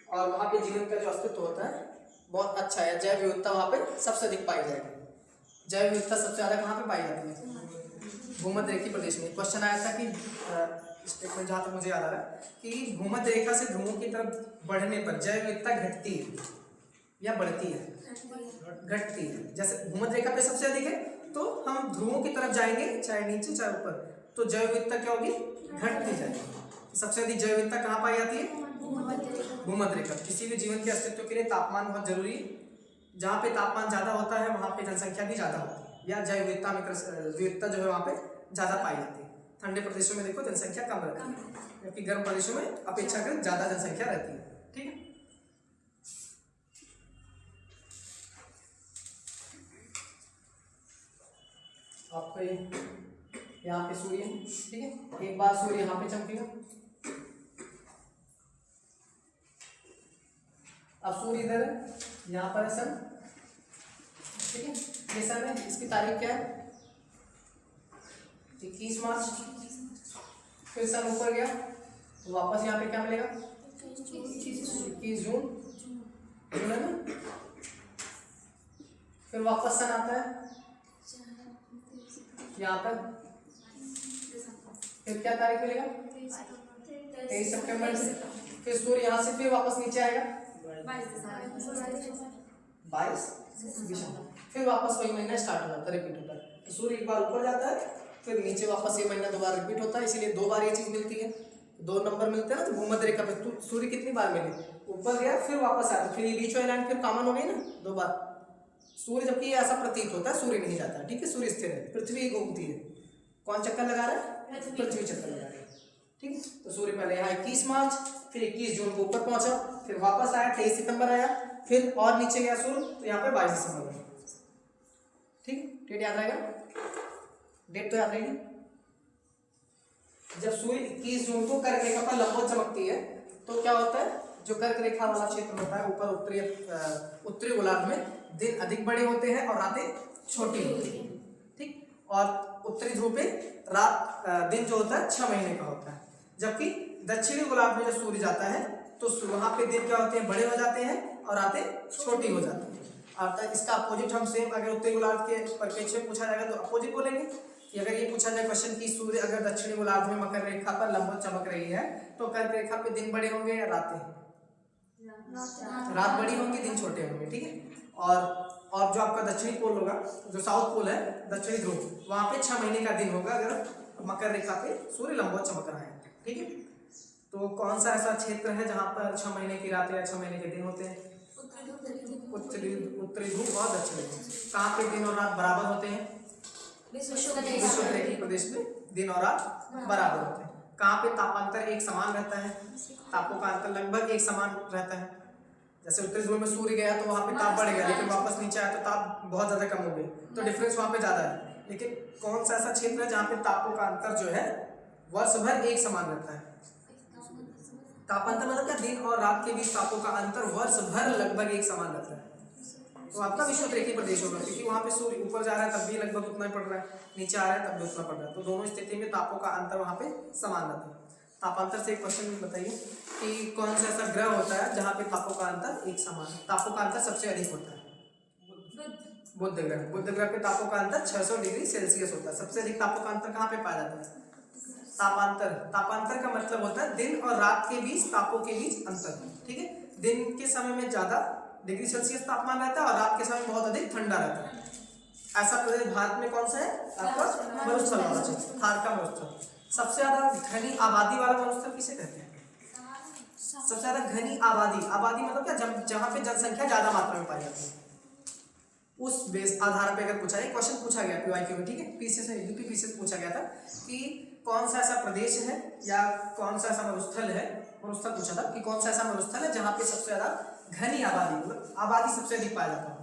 और वहाँ पे जीवन का जो अस्तित्व होता है बहुत अच्छा है। जैव विविधता वहाँ पे सबसे अधिक पाई जाएगी। जैव विविधता सबसे ज़्यादा कहाँ पे पाई जाती है? भूमध्य रेखीय प्रदेश में। क्वेश्चन आया था कि स्टेटमेंट जहाँ तक मुझे याद आ रहा है कि भूमध्य रेखा से ध्रुवों की तरफ बढ़ने पर जैव विविधता घटती है या बढ़ती है? घटती है। जैसे भूमध्य रेखा पे सबसे अधिक है तो हम ध्रुवों की तरफ जाएंगे, चाहे नीचे चाहे ऊपर, तो जैव विविधता क्या होगी? घटती जाएगी। सबसे अधिक जैव विविधता कहाँ पाई जाती है? भूमध्य रेखा। किसी भी जीवन के अस्तित्व के लिए तापमान बहुत जरूरी है। जहाँ पे तापमान ज्यादा होता है वहाँ पे जनसंख्या भी ज्यादा होती है, या जैव विविधता जो है वहाँ पे ज्यादा पाई जाती है। ठंडे प्रदेशों में देखो जनसंख्या कम रहती है, जबकि गर्म प्रदेशों में अपेक्षाकृत ज्यादा जनसंख्या रहती है, ठीक है? आपको यहाँ पे सूर्य, ठीक है? एक बार सूर्य यहाँ पे चमकेगा, अब सूर्य इधर है, यहाँ पर है सन, ठीक है? ये सन है, इसकी तारीख क्या है? 21 मार्च। फिर सन ऊपर गया तो वापस यहाँ पे क्या मिलेगा? 21 जून, जून है ना? फिर वापस सन आता है यहाँ पर फिर क्या तारीख मिलेगा 23 सितंबर से। फिर सूर्य यहाँ से फिर वापस नीचे आएगा 22 दिसंबर। फिर वापस वही महीना स्टार्ट हो जाता है, रिपीट होता है। तो सूर्य एक बार ऊपर जाता है, फिर नीचे वापस ये महीना दोबारा रिपीट होता है, इसीलिए 2 बार ये चीज मिलती है। 2 नंबर मिलते हैं ना, तो भूमध्य रेखा पे सूर्य कितनी बार मिले, ऊपर गया फिर वापस आया, फिर ये बीच वाली लाइन फिर कॉमन हो गई ना 2 बार। सूर्य जबकि ये ऐसा प्रतीत होता है, सूर्य नहीं जाता है, ठीक है, सूर्य स्थिर है, पृथ्वी घूमती है। कौन चक्कर लगा रहा है, पृथ्वी चक्कर लगा रही है, ठीक है। तो सूर्य पहले यहाँ 21 मार्च, फिर 21 जून को ऊपर पहुंचा, फिर वापस आया 23 सितंबर आया, फिर और नीचे गया सूर्य, तो यहाँ पे 22 दिसंबर है, ठीक है। डेट याद रहेगा, डेट तो याद रहेगी। जब सूर्य 21 जून को कर्क रेखा पर लंबवत चमकती है, तो क्या होता है, जो कर्क रेखा वाला क्षेत्र होता है ऊपर उत्तरी गोलार्ध में दिन अधिक बड़े होते हैं और रातें छोटी होती हैं, ठीक। और उत्तरी ध्रुव पे रात दिन जो होता है 6 महीने का होता है, जबकि दक्षिणी गोलार्ध में जब सूर्य जाता है तो वहां पे दिन क्या होते हैं, बड़े हो जाते हैं और रातें छोटी हो जाती हैं। अर्थात इसका अपोजिट हम सेम अगर उत्तरी गोलार्ध के परिप्रेक्ष्य में पूछा जाएगा तो अपोजिट बोलेंगे कि अगर ये पूछा जाए क्वेश्चन कि सूर्य अगर दक्षिणी गोलार्ध में मकर रेखा पर लंबवत चमक रही है तो कर्क रेखा पे दिन बड़े होंगे या रातें, रात बड़ी होंगी दिन छोटे होंगे, ठीक है। और जो आपका दक्षिणी पोल होगा, जो साउथ पोल है दक्षिणी ध्रुव, वहां पे 6 महीने का दिन होगा अगर मकर रेखा पे सूर्य लंबवत चमक रहा है, ठीक है। तो कौन सा ऐसा क्षेत्र है जहां पर 6 महीने की रात या 6 महीने के दिन होते हैं, उत्तरी ध्रुव और दक्षिणी ध्रुव। कहाँ पे दिन और रात बराबर होते हैं, विषुवत प्रदेश में दिन और रात बराबर होते हैं। कहाँ पे तापांतर एक समान रहता है, तापों का अंतर लगभग एक समान रहता है। जैसे उत्तरी ध्रुव में सूर्य गया तो वहां पे ताप बढ़ गया, लेकिन वापस नीचे आया तो ताप बहुत ज्यादा कम हो गई, तो डिफरेंस वहां पे ज्यादा है। लेकिन कौन सा ऐसा क्षेत्र है जहाँ पे तापों का अंतर जो है वर्ष भर एक समान रहता है, तापांतर मतलब क्या, दिन और रात के बीच तापों का अंतर वर्ष भर लगभग एक समान रहता है। तो आपका विषुवत रेखीय प्रदेश होगा, क्योंकि वहां पे सूर्य ऊपर जा रहा है तब भी लगभग उतना ही पड़ रहा है, नीचे आ रहा है तब भी उतना पड़ रहा है, तो दोनों स्थिति में तापों का अंतर वहां पे समान रहता है। तापांतर से एक क्वेश्चन बताइए कि कौन सा ऐसा ग्रह होता है जहाँ पे तापों का अंतर एक समान है, तापों का अंतर सबसे अधिक होता है, बुध ग्रह। बुध ग्रह पे तापों का अंतर 600 डिग्री सेल्सियस होता है। सबसे अधिक तापों का अंतर कहाँ पे पाया जाता है, तापांतर। तापांतर का मतलब होता है दिन और रात के बीच तापों के बीच अंतर, ठीक है। दिन के समय में ज्यादा डिग्री सेल्सियस तापमान रहता है और रात के समय में बहुत अधिक ठंडा रहता है। ऐसा प्रदेश भारत में कौन सा है, आपका मरुस्थल वाला क्षेत्र, थार का मरुस्थल। सबसे ज्यादा घनी आबादी वाला मरुस्थल किसे कहते हैं, सबसे ज्यादा घनी आबादी, आबादी मतलब क्या, जहाँ पे जनसंख्या ज्यादा मात्रा में पाई जाती है, उस बेस आधार पे अगर पूछा है, क्वेश्चन पूछा गया पीवाईक्यू में, ठीक है, पीसीएस में यूपी पीसीएस पूछा गया था कि कौन सा ऐसा प्रदेश है या कौन सा ऐसा मरुस्थल है, मरुस्थल पूछा था कि कौन सा ऐसा मरुस्थल है जहाँ पे सबसे ज्यादा घनी आबादी, मतलब आबादी सबसे अधिक पाया जाता है।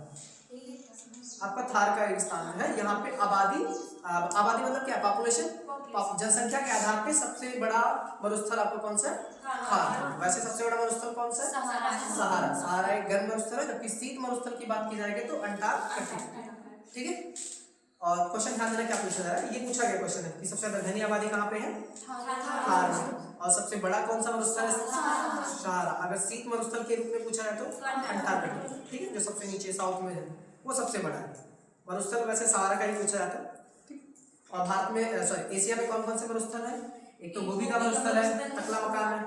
आपका थार का रेगिस्तान है, यहाँ पे आबादी मतलब क्या, पॉपुलेशन, जनसंख्या के आधार पे सबसे बड़ा मरुस्थल आपको कौन सा है, थार। वैसे सबसे बड़ा मरुस्थल कौन सा है, सहारा। सहारा एक गर्म मरुस्थल है, जबकि शीत मरुस्थल की बात की जाएगी तो अंटार्कटिका, ठीक है। और क्वेश्चन ध्यान देना क्या पूछा जा रहा है, ये पूछा गया क्वेश्चन है कि सबसे ज्यादा घनी आबादी कहाँ पे है, थार में, और सबसे बड़ा कौन सा मरुस्थल है, सहारा। अगर शीत मरुस्थल के रूप में पूछा जाए तो अंटार्कटिका, ठीक है, जो सबसे नीचे साउथ में है वो सबसे बड़ा है मरुस्थल। वैसे सहारा का ही पूछा जाता है, ठीक। और भारत में सॉरी एशिया में कौन कौन से मरुस्थल है, एक तो गोबी का मरुस्थल है, टकला मकान है,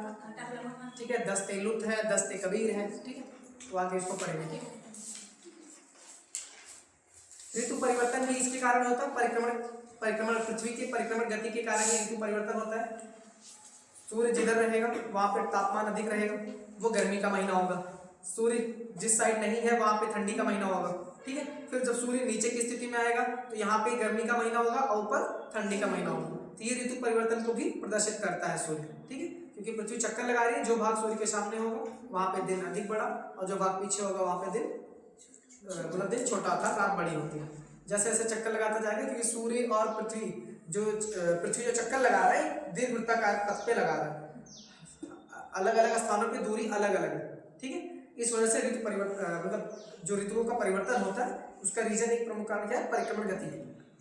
ठीक है, दस्ते लुत है, दस्ते कबीर है, ठीक है। तो आगे इसको पढ़ेंगे, ठीक है। ऋतु परिवर्तन भी इसके कारण होता है, परिक्रमण पृथ्वी के परिक्रमण गति के कारण ये ऋतु परिवर्तन होता है। सूर्य जिधर रहेगा वहां पे तापमान अधिक रहेगा, वो गर्मी का महीना होगा। सूर्य जिस साइड नहीं है वहां पे ठंडी का महीना होगा, ठीक है। फिर जब सूर्य नीचे की स्थिति में आएगा तो यहाँ पे गर्मी का महीना होगा और ऊपर ठंडी का महीना होगा। तो ये ऋतु परिवर्तन को भी प्रदर्शित करता है सूर्य, ठीक है, क्योंकि पृथ्वी चक्कर लगा रही है, जो भाग सूर्य के सामने होगा वहां पे दिन अधिक बड़ा और जो भाग पीछे होगा वहां पे दिन मतलब दिन छोटा था, रात बड़ी होती है। जैसे जैसे चक्कर लगाता जाएगा, क्योंकि सूर्य और पृथ्वी जो चक्कर लगा रहा है दीर्घवृत्ताकार पथ पे लगा रहा है, अलग अलग स्थानों पे दूरी अलग अलग है, ठीक है। इस वजह से ऋतु परिवर्तन मतलब जो ऋतुओं का परिवर्तन होता है उसका रीजन एक प्रमुख कारण क्या है, परिक्रमण गति।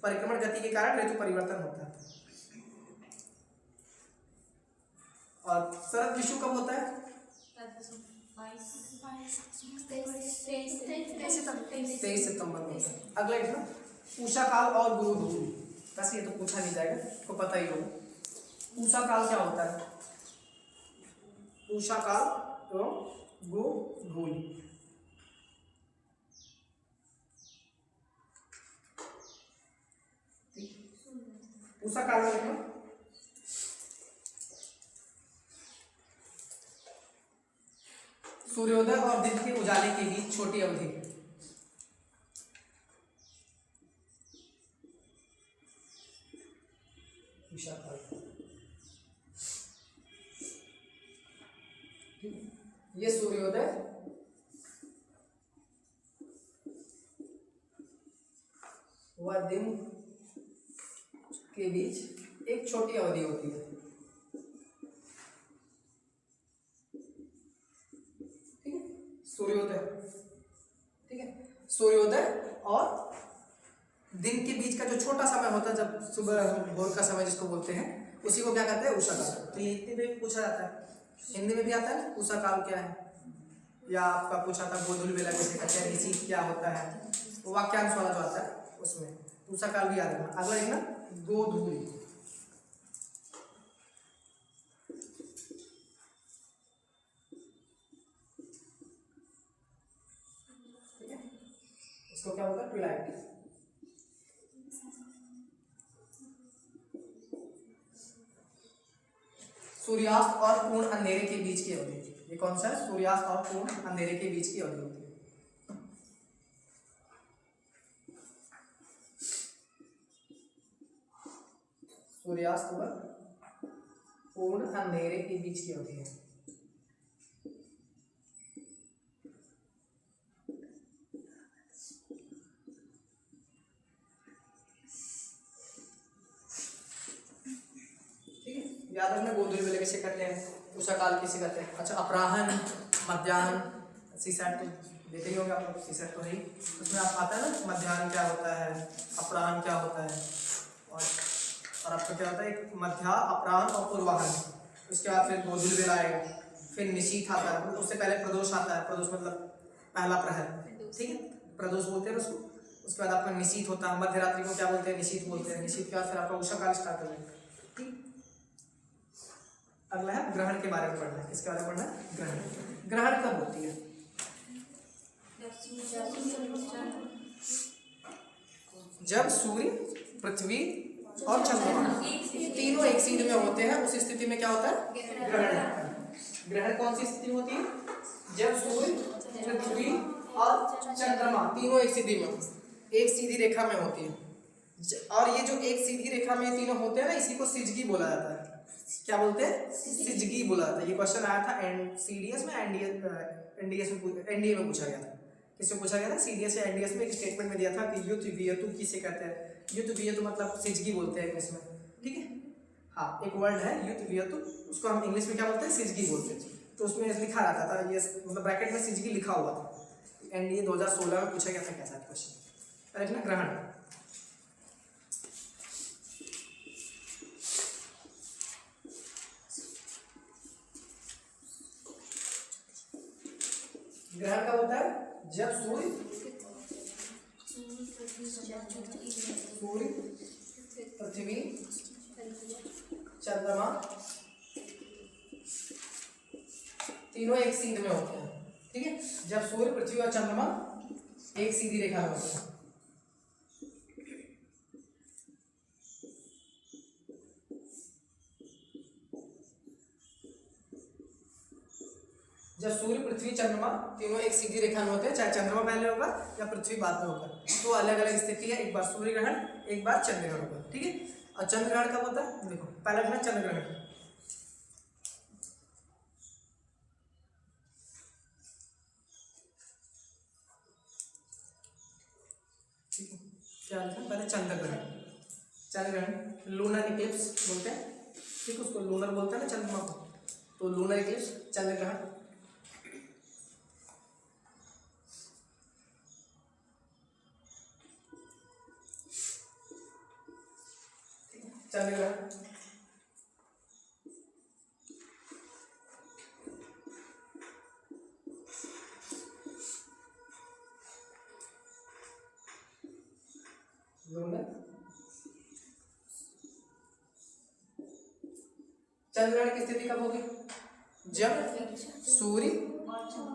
परिक्रमण गति के कारण ऋतु परिवर्तन होता है। और शरद ऋतु कब होता है, 23 सितंबर में। अगला पूषा काल और गुरु ऋतु। वैसे ये तो पूछा नहीं जाएगा, आपको पता ही होगा। उषा काल क्या होता है? उषा काल एवं गोधूली। उषा काल में देखो सूर्योदय और दिन के उजाले के बीच छोटी अवधि। उषा काल ये सूर्योदय व दिन के बीच एक छोटी अवधि होती है। ठीक है, सूर्योदय, ठीक है, सूर्योदय और दिन के बीच का जो छोटा समय होता है, जब सुबह भोर का समय जिसको बोलते हैं, उसी को क्या कहते हैं? उषा काल। तो ये हिंदी में भी पूछा जाता है, हिंदी में भी आता है ना उषा काल क्या है, या आपका पूछा था गोधूल बेला किसे कहते हैं, ऋषि क्या होता है, वाक्यांश वाला जो आता है उसमें उषा काल भी याद रखना। अगला है ना गोधूली। ठीक है, इसको क्या होता है? ट्विलाइट। सूर्यास्त और पूर्ण अंधेरे के बीच की अवधि। ये कौन सा है? सूर्यास्त और पूर्ण अंधेरे के बीच की अवधि होती है। सूर्यास्त व पूर्ण अंधेरे के बीच की अवधि है। ठीक है, याद रखना गोधूली बेला किसे कहते हैं, उषा काल किसे कहते हैं। अच्छा, अपराह्न, मध्याह्न, सीसेट तो देते ही होंगे आप लोग, सीसेट तो है ही, उसमें आप आता है ना मध्याह्न क्या होता है, अपराह्न क्या होता है, और आपका क्या होता है? एक मध्या, अपराह्न और पूर्वाह्न। उसके बाद फिर गोधूली बेला आएगा, फिर निशीथ आता है, उससे पहले प्रदोष आता है। प्रदोष मतलब पहला प्रहर, ठीक है, प्रदोष बोलते हैं उसको। उसके बाद आपका निशीथ होता है, मध्य रात्रि को क्या बोलते हैं? निशीथ बोलते हैं। निशीथ के बाद फिर आपका उषा काल स्टार्ट हो जाएगा। ठीक, अगला है ग्रहण के बारे में पढ़ना है। किसके बारे में पढ़ना है? ग्रहण। ग्रहण कब होती है? जब सूर्य, पृथ्वी और चंद्रमा तीनों एक सीध में होते हैं, उस स्थिति में क्या होता है? ग्रहण। ग्रहण कौन सी स्थिति में होती है? जब सूर्य, पृथ्वी और चंद्रमा तीनों एक सीधी में, एक सीधी रेखा में होती है। और ये जो एक सीधी रेखा में तीनों होते हैं ना, इसी को सिजगी बोला जाता है। क्या बोलते हैं? सिजगी बोला जाता है। ये क्वेश्चन आया था सीडीएस में, एनडीए में पूछा गया था। किससे पूछा गया था? सीडीएस या एनडीएस में। एक स्टेटमेंट में दिया था कि युद्ध वियतु किसे कहते हैं? युद्ध वियतु मतलब सिजगी बोलते हैं इंग्लिश में। ठीक है, हाँ, एक वर्ड है युद्ध वियतु, उसको हम इंग्लिश में क्या बोलते हैं? सिजगी बोलते हैं। तो उसमें लिखा रहता था, ये मतलब ब्रैकेट में सिजगी लिखा हुआ था। एनडीए 2016 में पूछा गया था कैसा क्वेश्चन। अरे ना, ग्रहण। ग्रहण कब होता है? जब सूर्य, पृथ्वी, चंद्रमा तीनों एक सीध में होते हैं। ठीक है, जब सूर्य, पृथ्वी और चंद्रमा एक सीधी रेखा में होते हैं। जब सूर्य, पृथ्वी, चंद्रमा तीनों एक सीधी रेखा में होते हैं, चाहे चंद्रमा पहले होगा या पृथ्वी बाद में होगा, तो अलग अलग स्थिति है। एक बार सूर्य ग्रहण, एक बार चंद्र ग्रहण होगा। ठीक है, और चंद्र ग्रहण कब होता है? देखो, पहला ग्रहण चंद्र ग्रहण। ठीक है, क्या लिखा? पहले चंद्र ग्रहण। चंद्र ग्रहण लूनर इक्लिप्स बोलते हैं। ठीक, उसको लूनर बोलते हैं ना चंद्रमा को, तो लूनर इक्लिप्स, चंद्र ग्रहण। चंद्र ग्रहण, लूनर चंद्र ग्रहण की स्थिति कब होगी? जब सूर्य,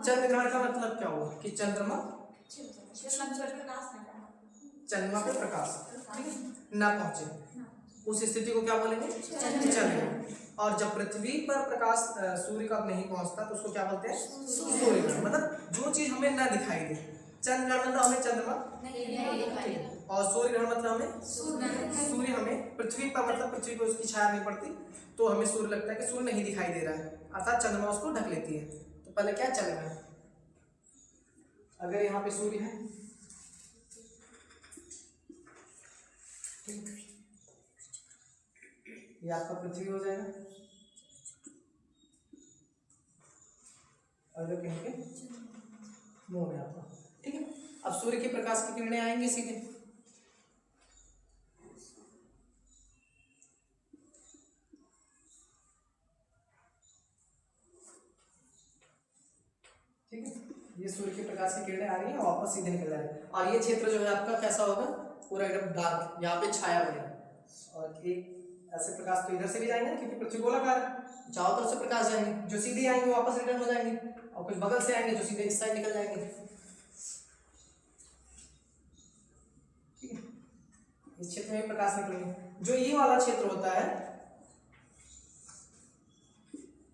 चंद्र ग्रहण का मतलब क्या हुआ कि चंद्रमा पे प्रकाश, ठीक है, ना पहुंचे, उस स्थिति को क्या बोलेंगे? चंद्र ग्रहण। और जब पृथ्वी पर प्रकाश सूर्य का नहीं पहुंचता तो उसको क्या बोलते हैं? सूर्य ग्रहण। मतलब जो चीज हमें ना दिखाई दे। चंद्र ग्रहण मतलब हमें चंद्रमा और सूर्य ग्रहण मतलब हमें सूर्य, हमें पृथ्वी पर मतलब पृथ्वी पर उसकी छाया नहीं पड़ती तो हमें सूर्य लगता है कि सूर्य नहीं दिखाई दे रहा है, अर्थात चंद्रमा उसको ढक लेती है। तो पहले क्या चंद्र ग्रहण, अगर यहाँ पे सूर्य है, ये आपका पृथ्वी हो जाएगा, अगर कहीं पे मून है आपका, ठीक है। अब सूर्य के प्रकाश की किरणें आएंगे सीधे, ठीक है, ये सूर्य के प्रकाश की किरणें आ रही हैं और वापस सीधे निकल जा रही है। और ये क्षेत्र जो है आपका कैसा होगा? पूरा एकदम डार्क, यहाँ पे छाया बनेगी। और एक ऐसे प्रकाश तो इधर से भी जाएंगे क्योंकि पृथ्वी गोलाकार है, चारों तरफ से प्रकाश जाएंगे, जो सीधे आएंगे वापस रिटर्न हो जाएंगे, और कुछ बगल से आएंगे जो सीधे इस साइड निकल जाएंगे, ठीक है। इस क्षेत्र में प्रकाश निकलेंगे। जो ये वाला क्षेत्र होता है,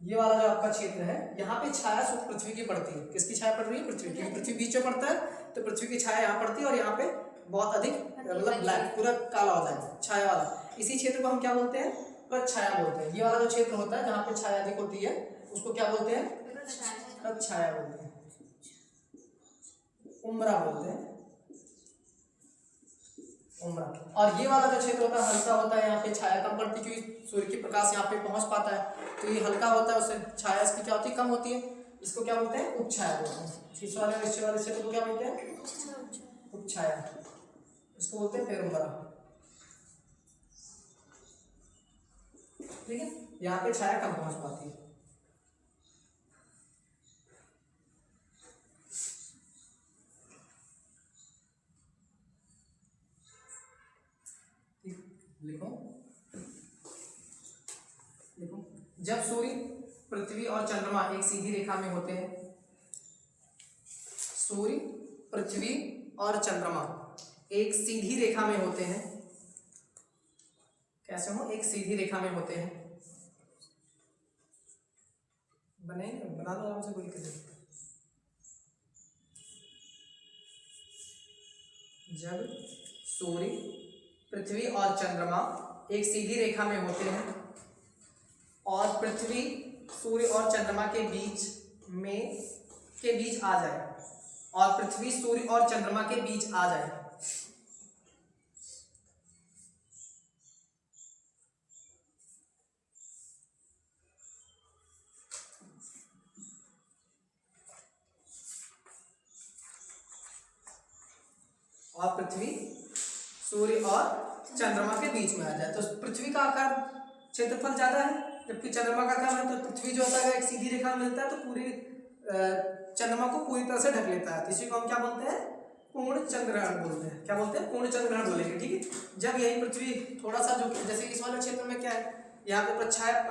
ये वाला जो आपका क्षेत्र है, यहाँ पे छाया सिर्फ पृथ्वी की पड़ती है। किसकी छाया पड़ रही है? पृथ्वी की। पृथ्वी बीच में पड़ता है तो पृथ्वी की छाया यहाँ पड़ती है और यहाँ पे बहुत अधिक मतलब ब्लैक, पूरा काला हो जाएगा छाया वाला। इसी क्षेत्र को हम क्या बोलते हैं? प्रच्छाया बोलते हैं। ये वाला जो क्षेत्र होता है जहाँ पे छाया अधिक होती है उसको क्या बोलते हैं? प्रच्छाया बोलते हैं, उम्रा बोलते हैं, उम्रा। और ये वाला जो क्षेत्र होता है हल्का होता है, यहाँ पे छाया कम पड़ती है क्योंकि सूर्य की प्रकाश यहाँ पे पहुंच पाता है, तो ये हल्का होता है, उससे छाया इसकी क्या होती है? कम होती है। इसको क्या बोलते हैं? उपछाया बोलते हैं। इस वाले क्षेत्र को क्या बोलते हैं? उपछाया। इसको बोलते हैं पेरुम्बरा, ठीक है। यहाँ पे छाया कम पहुंच पाती है। लिखो लिखो, जब सूर्य, पृथ्वी और चंद्रमा एक सीधी रेखा में होते हैं, सूर्य, पृथ्वी और चंद्रमा एक सीधी रेखा में होते हैं। कैसे हो? एक सीधी रेखा में होते हैं। बनेंगे, बना दो आराम से, कोई दिक्कत नहीं। जब सूर्य, पृथ्वी और चंद्रमा एक सीधी रेखा में होते हैं और पृथ्वी, सूर्य और चंद्रमा के बीच आ जाए, और पृथ्वी, सूर्य और चंद्रमा के बीच आ जाए, और पृथ्वी, सूर्य और चंद्रमा के बीच में आ जाए, तो पृथ्वी का आकार क्षेत्रफल ज्यादा है जबकि चंद्रमा का कम है। तो पृथ्वी जो होता है एक सीधी रेखा में मिलता है तो पूरी चंद्रमा को पूरी तरह से ढक लेता है। इसी को हम क्या बोलते हैं? पूर्ण चंद्र ग्रहण बोलते हैं। क्या बोलते हैं? पूर्ण चंद्र ग्रहण बोलेंगे, ठीक है। जब यही पृथ्वी थोड़ा सा जो, जैसे इस वाले क्षेत्र में क्या है, यहाँ पे उपछाया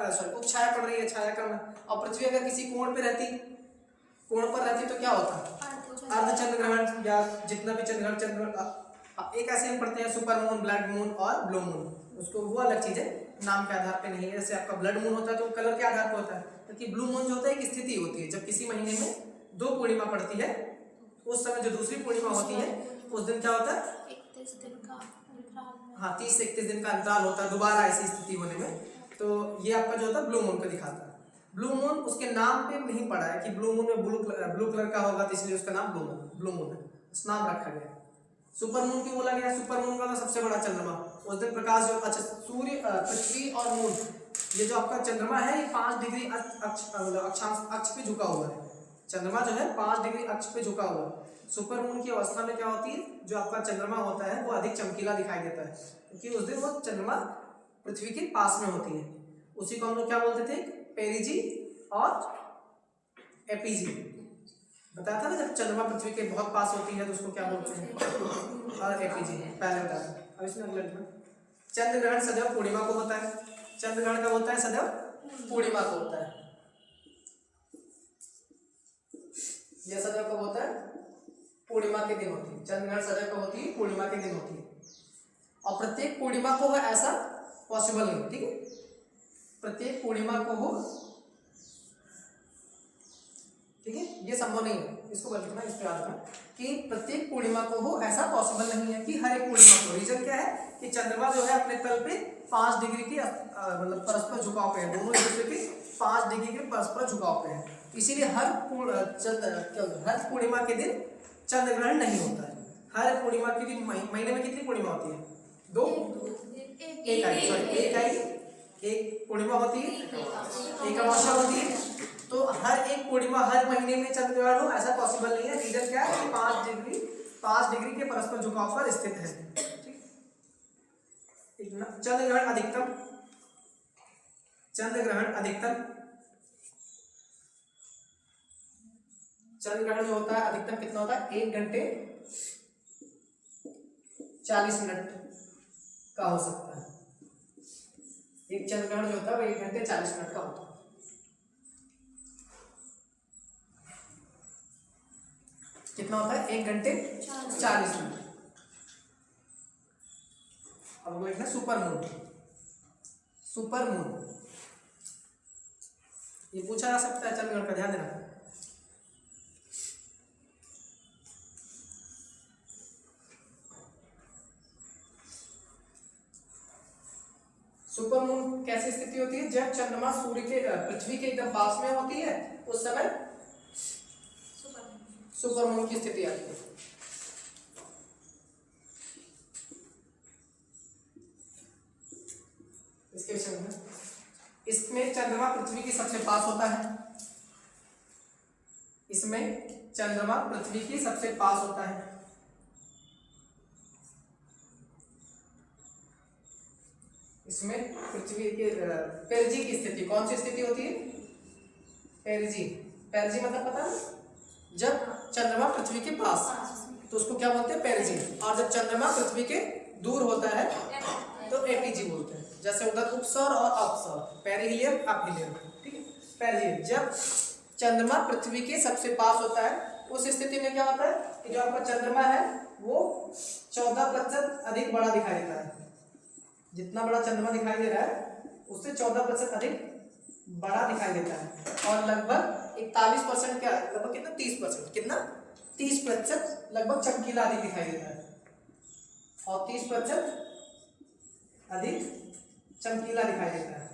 पड़ रही है, छाया कम है, और पृथ्वी अगर किसी कोण पर रहती तो क्या होता? अर्धचंद्र ग्रहण, या जितना भी चंद्र एक ऐसे हम पढ़ते हैं सुपर मून, ब्लड मून और ब्लू मून, उसको वो अलग चीज है, नाम के आधार पे नहीं है। जैसे आपका ब्लड मून होता है तो कलर के आधार पे होता है, क्योंकि ब्लू मून जो होता है एक स्थिति होती है जब किसी महीने में 2 पूर्णिमा पड़ती है, उस समय जो दूसरी पूर्णिमा होती है उस दिन क्या होता है? 31 दिन का अंतराल। हाँ, 30 से 31 दिन का अंतराल होता है दोबारा ऐसी स्थिति होने में। तो ये आपका जो होता है ब्लू मून को दिखाता है। ब्लू मून उसके नाम पे नहीं पड़ा है कि ब्लू मून में ब्लू कलर का होगा तो इसलिए उसका नाम ब्लू मून है, उस नाम रखा गया। सुपर मून क्यों बोला गया? सुपर मून का सबसे बड़ा चंद्रमा, उस दिन प्रकाश जो, अच्छा, सूर्य, पृथ्वी और मून, ये जो आपका चंद्रमा है ये 5 डिग्री अक्ष पे झुका हुआ है। चंद्रमा जो है 5 डिग्री अक्ष पे झुका हुआ है। सुपर मून की अवस्था में क्या होती है, जो आपका चंद्रमा होता है वो अधिक चमकीला दिखाई देता है क्योंकि उस दिन वो चंद्रमा पृथ्वी के पास में होती है। उसी को हम लोग क्या बोलते थे? पेरिजी और एपीजी। बताया था ना, जब चंद्रमा पृथ्वी के बहुत पास होती है तो उसको क्या बोलते हैं? और एपीजी पहले बताया। अब इसमें अगला चंद्र ग्रहण सदैव पूर्णिमा को होता है। चंद्र ग्रहण कब होता है? सदैव पूर्णिमा को होता है। यह सजा कब होता है? पूर्णिमा के दिन होती है। चंद्रग्रहण सजा कब होती है? पूर्णिमा के दिन होती है। और प्रत्येक पूर्णिमा को हो ऐसा पॉसिबल नहीं, ठीक है? प्रत्येक पूर्णिमा को हो, ठीक है, ये संभव नहीं है। इसको बोल लिखना, इस पे याद रखना कि प्रत्येक पूर्णिमा को हो ऐसा पॉसिबल नहीं है कि हर एक पूर्णिमा को। रीजन क्या है कि चंद्रमा जो है अपने तल पे 5 डिग्री के मतलब परस्पर झुकाव पे है, दोनों एक दूसरे के 5 डिग्री के परस्पर झुकाव पे है। इसीलिए हर पूर्णिमा के दिन चंद्र ग्रहण नहीं होता है। हर पूर्णिमा के दिन, महीने में कितनी पूर्णिमा होती है? 2, एक आई, सॉरी एक आई, एक पूर्णिमा होती है, एक अमावस्या होती है। तो हर एक पूर्णिमा हर महीने में चंद्र ग्रहण हो ऐसा पॉसिबल नहीं है। रीजन क्या है कि 5 डिग्री के परस्पर झुकाव पर स्थित है। चंद्र ग्रहण अधिकतम, चंद्र ग्रहण अधिकतम, चंद्र ग्रहण जो होता है अधिकतम कितना होता है? 1 घंटे 40 मिनट का हो सकता है। एक चंद्र ग्रहण जो होता है वो 1 घंटे 40 मिनट का होता है। कितना होता है? 1 घंटे 40 मिनट। अब वो लिखना सुपर मून। सुपर मून ये पूछा जा सकता है चंद्रग्रहण का, ध्यान देना। सुपर मून कैसी स्थिति होती है? जब चंद्रमा सूर्य के पृथ्वी के एकदम पास में होती है उस समय सुपर मून की स्थिति आती है। इसके विषय में, इसमें चंद्रमा पृथ्वी के सबसे पास होता है। इसमें चंद्रमा पृथ्वी के सबसे पास होता है। इसमें पृथ्वी के पेरिजी की स्थिति, कौन सी स्थिति होती है? पेरिजी। पेरिजी मतलब पता है? जब चंद्रमा पृथ्वी के पास, तो उसको क्या बोलते हैं? पेरिजी। और जब चंद्रमा पृथ्वी के दूर होता है तो एपीजी बोलते हैं। जैसे उधर उपसौर और अपसौर, पेरिहिलियम अपहिलियम, ठीक है? पेरिजी। जब चंद्रमा पृथ्वी के सबसे पास होता है उस स्थिति में क्या होता है कि जो आपका चंद्रमा है वो 14% अधिक बड़ा दिखाई देता है। जितना बड़ा चंद्रमा दिखाई दे रहा है उससे 14% अधिक बड़ा दिखाई देता है। और लगभग 41% क्या, लगभग कितना, 30%, कितना, 30% लगभग चमकीला अधिक दिखाई देता है। और 30% अधिक चमकीला दिखाई देता है,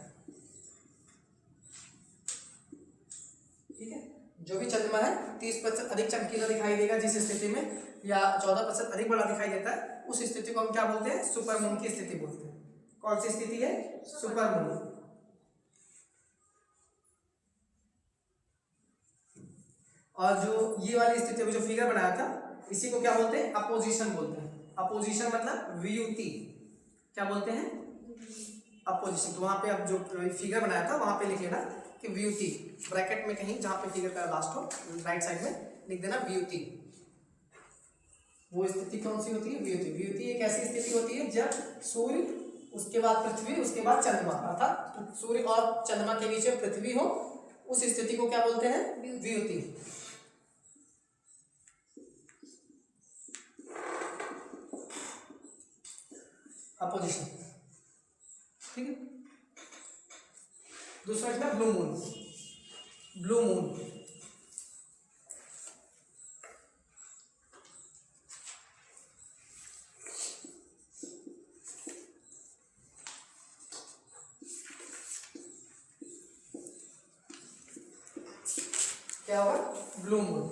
ठीक है? जो भी चंद्रमा है 30% अधिक चमकीला दिखाई देगा जिस स्थिति में, या 14% अधिक बड़ा दिखाई देता है, उस स्थिति को हम क्या बोलते हैं? सुपर मून की स्थिति बोलते हैं। कौन सी स्थिति है? Super moon. और जो ये वाली स्थिति में जो फिगर बनाया था इसी को क्या बोलते हैं? अपोजिशन बोलते हैं। अपोजिशन मतलब वियुति। क्या बोलते हैं? अपोजिशन। तो वहां पे अब जो फिगर बनाया था वहां पे लिख लेना कि वियुति, ब्रैकेट में कहीं जहां पे फिगर का लास्ट हो राइट साइड में लिख देना वियुति। वो स्थिति कौन सी होती है? वियुति। वियुति एक ऐसी स्थिति होती है जब सूर्य, उसके बाद पृथ्वी, उसके बाद चंद्रमा, अर्थात सूर्य और चंद्रमा के बीच में पृथ्वी हो, उस स्थिति को क्या बोलते हैं? वियुति। अपोजिशन, ठीक है? दूसरा क्या? Blue moon. ब्लू मून क्या होगा? Blue moon.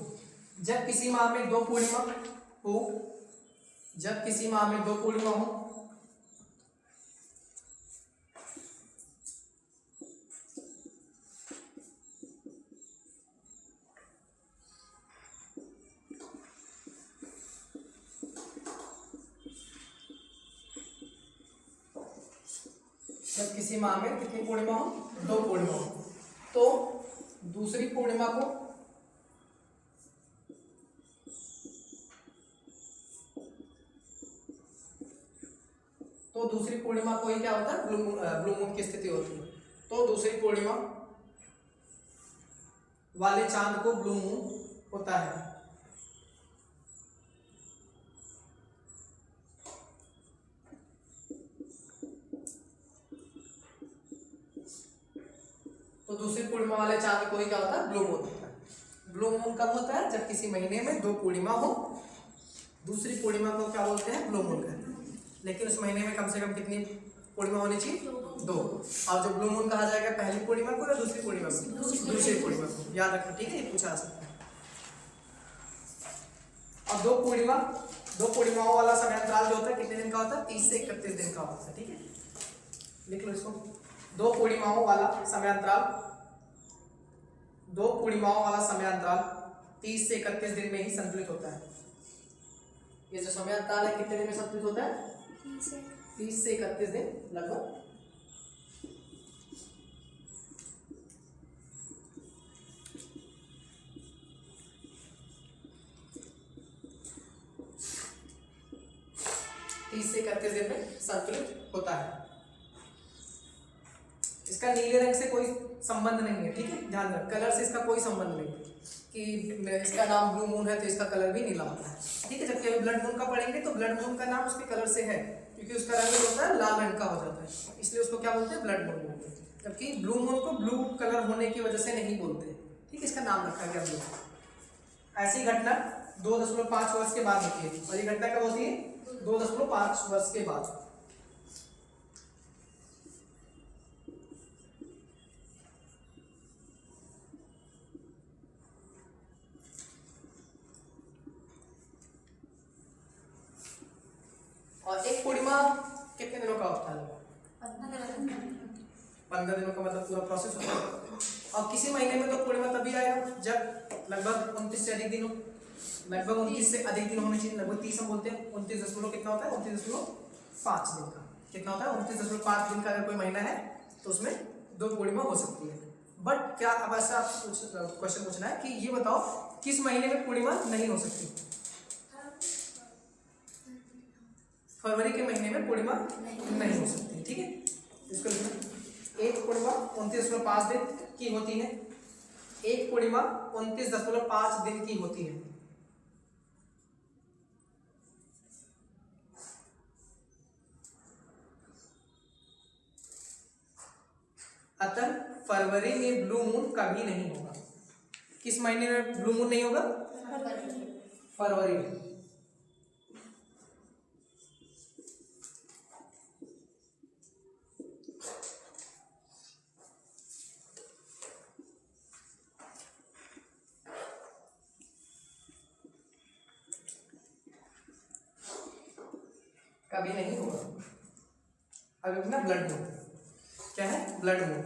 जब किसी माह में 2 पूर्णिमा हो, जब किसी माह में 2 पूर्णिमा हो, जब किसी माह में कितनी पूर्णिमा हो? 2 पूर्णिमा हो, तो दूसरी पूर्णिमा को ही क्या होता है? ब्लू मून की स्थिति होती है। तो दूसरी पूर्णिमा वाले चांद को ब्लू मून होता है। तो दूसरी पूर्णिमा वाले चांद को ही क्या होता है, ब्लू मून होता है। ब्लू मून कब होता है, जब किसी महीने में 2 पूर्णिमा हो। दूसरी पूर्णिमा को क्या बोलते हैं, ब्लू मून कहते हैं। लेकिन उस महीने में कम से कम कितनी पूर्णिमा होनी चाहिए, 2। और जो ब्लू मून कहा जाएगा पहली पूर्णिमा को या दूसरी पूर्णिमा को, दूसरी पूर्णिमा को, याद रखना, ठीक है, ये पूछा जा सकता है। और 2 पूर्णिमाओं वाला समयांतराल जो होता है कितने दिन का होता है, 30 से 31 दिन का होता है, ठीक है, लिख लो इसको। 2 पूर्णिमाओं वाला समयांतराल 30 से 31 दिन में ही संतुलित होता है। ये जो समयांतराल है कितने दिन में संतुलित होता है, 30 से 31 दिन लगभग। से 31 दिन में संतुलित होता है। इसका नीले रंग से कोई संबंध नहीं है, ठीक है, ध्यान रख, कलर से इसका कोई संबंध नहीं है कि इसका नाम ब्लू मून है तो इसका कलर भी नीला होता है, ठीक है। जबकि अभी ब्लड मून का पढ़ेंगे तो ब्लड मून का नाम उसके कलर से है, क्योंकि उसका रंग होता है लाल रंग का हो जाता है, इसलिए उसको क्या बोलते हैं, ब्लड मून बोलते हैं। जबकि ब्लू मून को ब्लू कलर होने की वजह से नहीं बोलते, ठीक है, इसका नाम रखा गया ब्लू। ऐसी घटना 2.5 वर्ष के बाद होती है, और ये घटना कब होती है, 2.5 वर्ष के बाद। और एक पूर्णिमा कितने दिनों का होता है, 15 दिनों का, मतलब पूरा प्रोसेस होता है। और किसी महीने में तो पूर्णिमा तभी आएगा जब लगभग 29 से अधिक दिन हो, लगभग 29 से अधिक दिन होने चाहिए, लगभग 30 हम बोलते हैं। 29 दशमलव कितना होता है, 29.5 दिन का, कितना होता है, 29.5 दिन का अगर कोई महीना है तो उसमें 2 पूर्णिमा हो सकती है। बट क्या अब ऐसा क्वेश्चन पूछना है कि ये बताओ किस महीने में पूर्णिमा नहीं हो सकती, फरवरी के महीने में पूर्णिमा नहीं हो सकती, ठीक है। इसको लिखना, एक पूर्णिमा 29.5 दिन की होती है, एक पूर्णिमा 29.5 दिन की होती है। अतः फरवरी में ब्लू मून कभी नहीं होगा। किस महीने में ब्लू मून नहीं होगा, फरवरी में। कभी नहीं होगा। अब अपना ब्लड मून क्या है, ब्लड मून।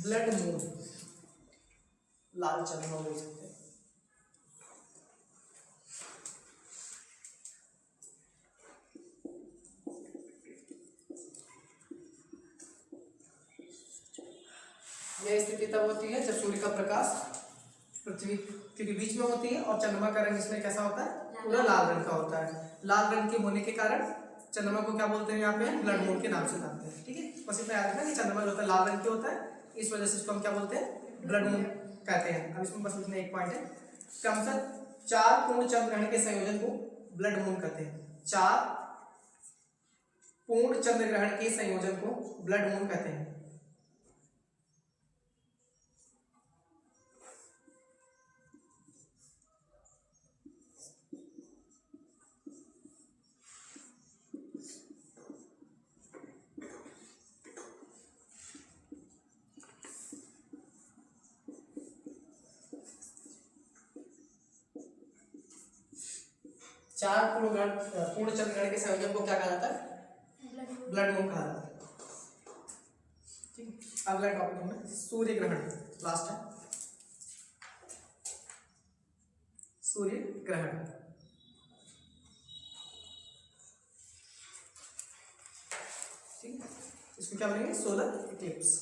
ब्लड मून लाल चंद्रमा बोल सकते हैं। यह स्थिति तब होती है जब सूर्य का प्रकाश पृथ्वी के बीच में होती है और चंद्रमा का रंग इसमें कैसा होता है, पूरा लाल रंग का होता है। लाल रंग के होने के कारण चंद्रमा को क्या बोलते हैं, यहाँ पे ब्लड मून के नाम से जानते हैं, ठीक है। बस इतना याद रखना कि चंद्रमा जो होता है लाल रंग के होता है, इस वजह से इसको हम क्या बोलते हैं, ब्लड मून कहते हैं। अब इसमें बस लिखना एक पॉइंट है, क्रमशः 4 पूर्ण चंद्र ग्रहण के संयोजन को ब्लड मून कहते हैं। 4 पूर्ण चंद्र ग्रहण के संयोजन को ब्लड मून कहते हैं। चार पूर्ण चंद्र ग्रहण के संयोजन को क्या कहा जाता है, ब्लड मून कहा जाता है, ठीक। अगला टॉपिक है सूर्य ग्रहण, लास्ट है सूर्य ग्रहण। ठीक, इसको क्या बोलेंगे, सोलर इक्लिप्स।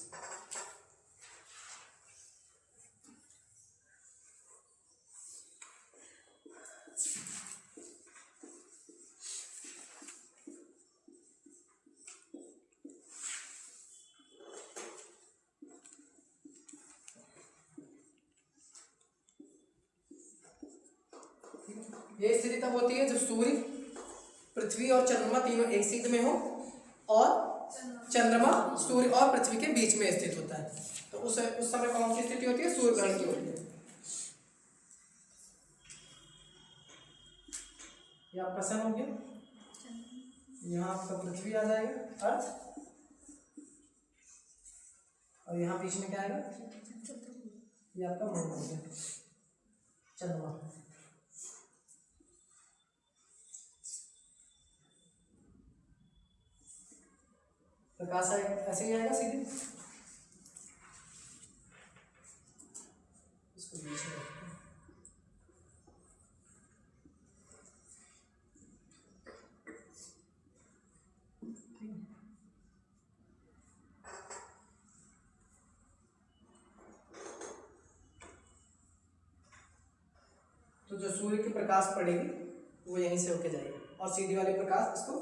ये स्थिति तब होती है जब सूर्य, पृथ्वी और चंद्रमा तीनों एक सीध में हो और चंद्रमा सूर्य और पृथ्वी के बीच में स्थित होता है। तो उस समय कौन सी स्थिति होती है? सूर्य ग्रहण की होती है। ये आपका सन हो गया, यहाँ आपका पृथ्वी आ जाएगा, अर्थ, और यहाँ बीच में क्या आएगा? ये आपका मून हो गया, चंद्रमा। प्रकाश ऐसे ही आएगा सीधे, इसको बीच में रखते हैं। तो जो सूर्य की प्रकाश पड़ेगी वो यहीं से होके जाएगी और सीधी वाली प्रकाश इसको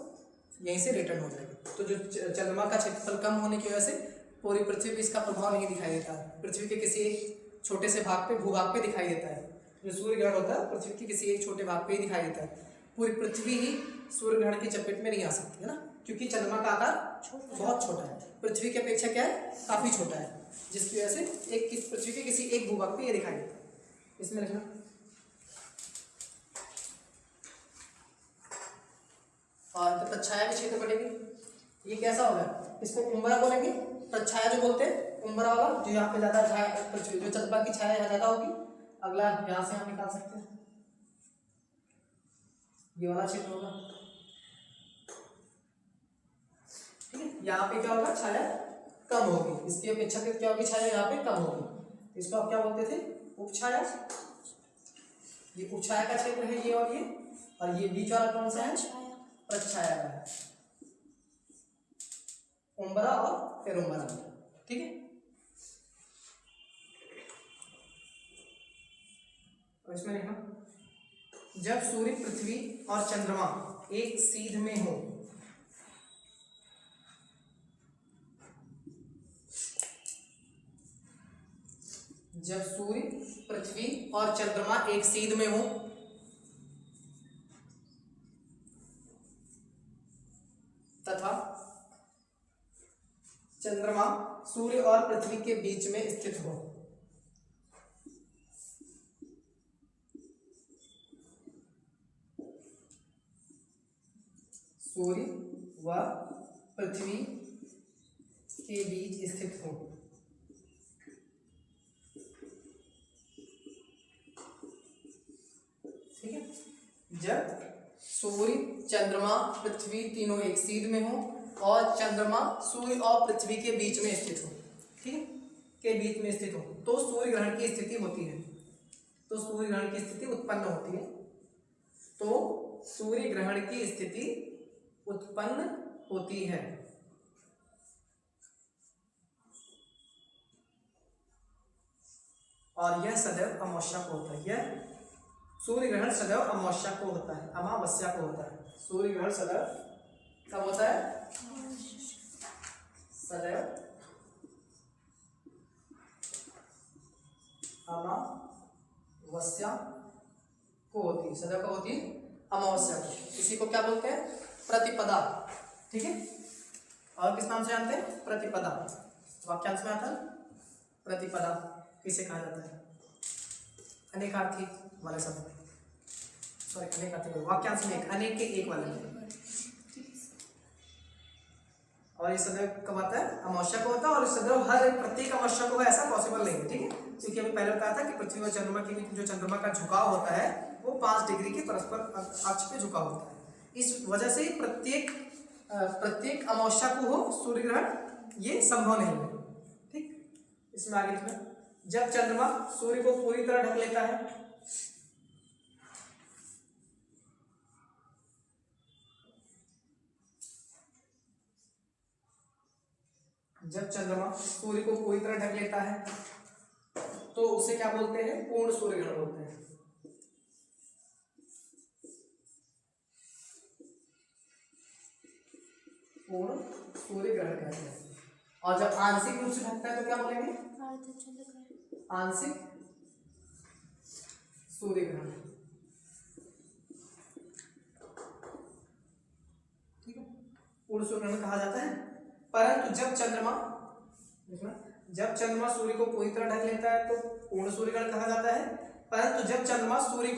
यहीं से रिटर्न हो जाएगी। तो जो चंद्रमा का क्षेत्रफल कम होने की वजह से पूरी पृथ्वी पे इसका प्रभाव नहीं दिखाई देता है। पृथ्वी के किसी एक छोटे से भाग पे, भूभाग पे दिखाई देता है। जो सूर्य ग्रहण होता है पृथ्वी के किसी एक छोटे भाग पे ही दिखाई देता है। पूरी पृथ्वी ही सूर्य ग्रहण की चपेट में नहीं आ सकती है ना, क्योंकि चंद्रमा का आकार बहुत छोटा है, पृथ्वी की अपेक्षा क्या है, काफी छोटा है, जिसकी वजह से पृथ्वी के किसी एक भूभाग पे ये दिखाई देता है। इसमें लिखना और तो प्रच्छाया के क्षेत्र बढ़ेगी। ये कैसा होगा? इसको उम्बरा बोलेंगे। प्रच्छाया जो बोलते हैं, उम्बरा वाला, जो यहाँ पे ज्यादा छाया, जो चंद्रमा की छाया यहाँ ज्यादा होगी। अगला यहाँ से हम निकाल सकते हैं, ये वाला क्षेत्र होगा, ठीक है। यहाँ पे क्या होगा? छाया कम होगी, इसकी अपेक्षाकृत क्या होगी? छाया यहाँ पे कम होगी। इसको आप क्या बोलते थे? उपछाया। ये उपछाया का क्षेत्र है, ये और ये बीच वाला कौन सा है? प्रच्छाया का है, उम्बरा और फिर उम्बरा, ठीक है। और इसमें लिखा, जब सूर्य, पृथ्वी और चंद्रमा एक सीध में हो, जब सूर्य, पृथ्वी और चंद्रमा एक सीध में हो तथा चंद्रमा सूर्य और पृथ्वी के बीच में स्थित हो, सूर्य व पृथ्वी के बीच स्थित हो, ठीक है। जब सूर्य, चंद्रमा, पृथ्वी तीनों एक सीध में हो और चंद्रमा सूर्य और पृथ्वी के बीच में स्थित हो, ठीक है, के बीच में स्थित हो, तो सूर्य ग्रहण की स्थिति होती है। तो सूर्य ग्रहण की स्थिति उत्पन्न होती है। तो सूर्य ग्रहण की स्थिति उत्पन्न होती है। और यह सदैव अमावस्या को होता है। यह सूर्य ग्रहण सदैव अमावस्या को होता है, अमावस्या को होता है। सूर्य ग्रहण सदैव कब होता है? सदैव अमावस्या को होती है। सदैव कब होती है? अमावस्या को। इसी को क्या बोलते हैं? प्रतिपदा, ठीक है। और किस नाम से जानते हैं? प्रतिपदा। वाक्यांश में आता है प्रतिपदा किसे कहा जाता है? अनेकार्थी वाले शब्द, सॉरी अनेकार्थी वाक्यांश में एक, अनेक के एक वाले में। और ये सदैव कब आता है? अमावस्या को होता है। और सदैव हर प्रत्येक अमावस्या को ऐसा पॉसिबल नहीं है, ठीक है, क्योंकि अभी पहले बताया था कि पृथ्वी और चंद्रमा के बीच जो चंद्रमा का झुकाव होता है वो 5 डिग्री के परस्पर अक्ष पे झुका होता है। इस वजह से प्रत्येक अमावस्या को हो सूर्य ग्रहण, ये संभव नहीं है, ठीक। इसमें आगे लिखना, जब चंद्रमा सूर्य को पूरी तरह ढक लेता है, जब चंद्रमा सूर्य को पूरी तरह ढक लेता है तो उसे क्या बोलते हैं? पूर्ण सूर्य ग्रहण बोलते हैं। पूर्ण सूर्य ग्रहण कहते हैं। और जब आंशिक रूप से ढकता है तो क्या बोलेंगे? आंशिक सूर्य ग्रहण। पूर्ण सूर्य ग्रहण कहा जाता है। परंतु जब चंद्रमा, देखना, जब चंद्रमा सूर्य को पूरी तरह ढक लेता है तो पूर्ण सूर्य ग्रहण कहा जाता है। परंतु जब चंद्रमा सूर्य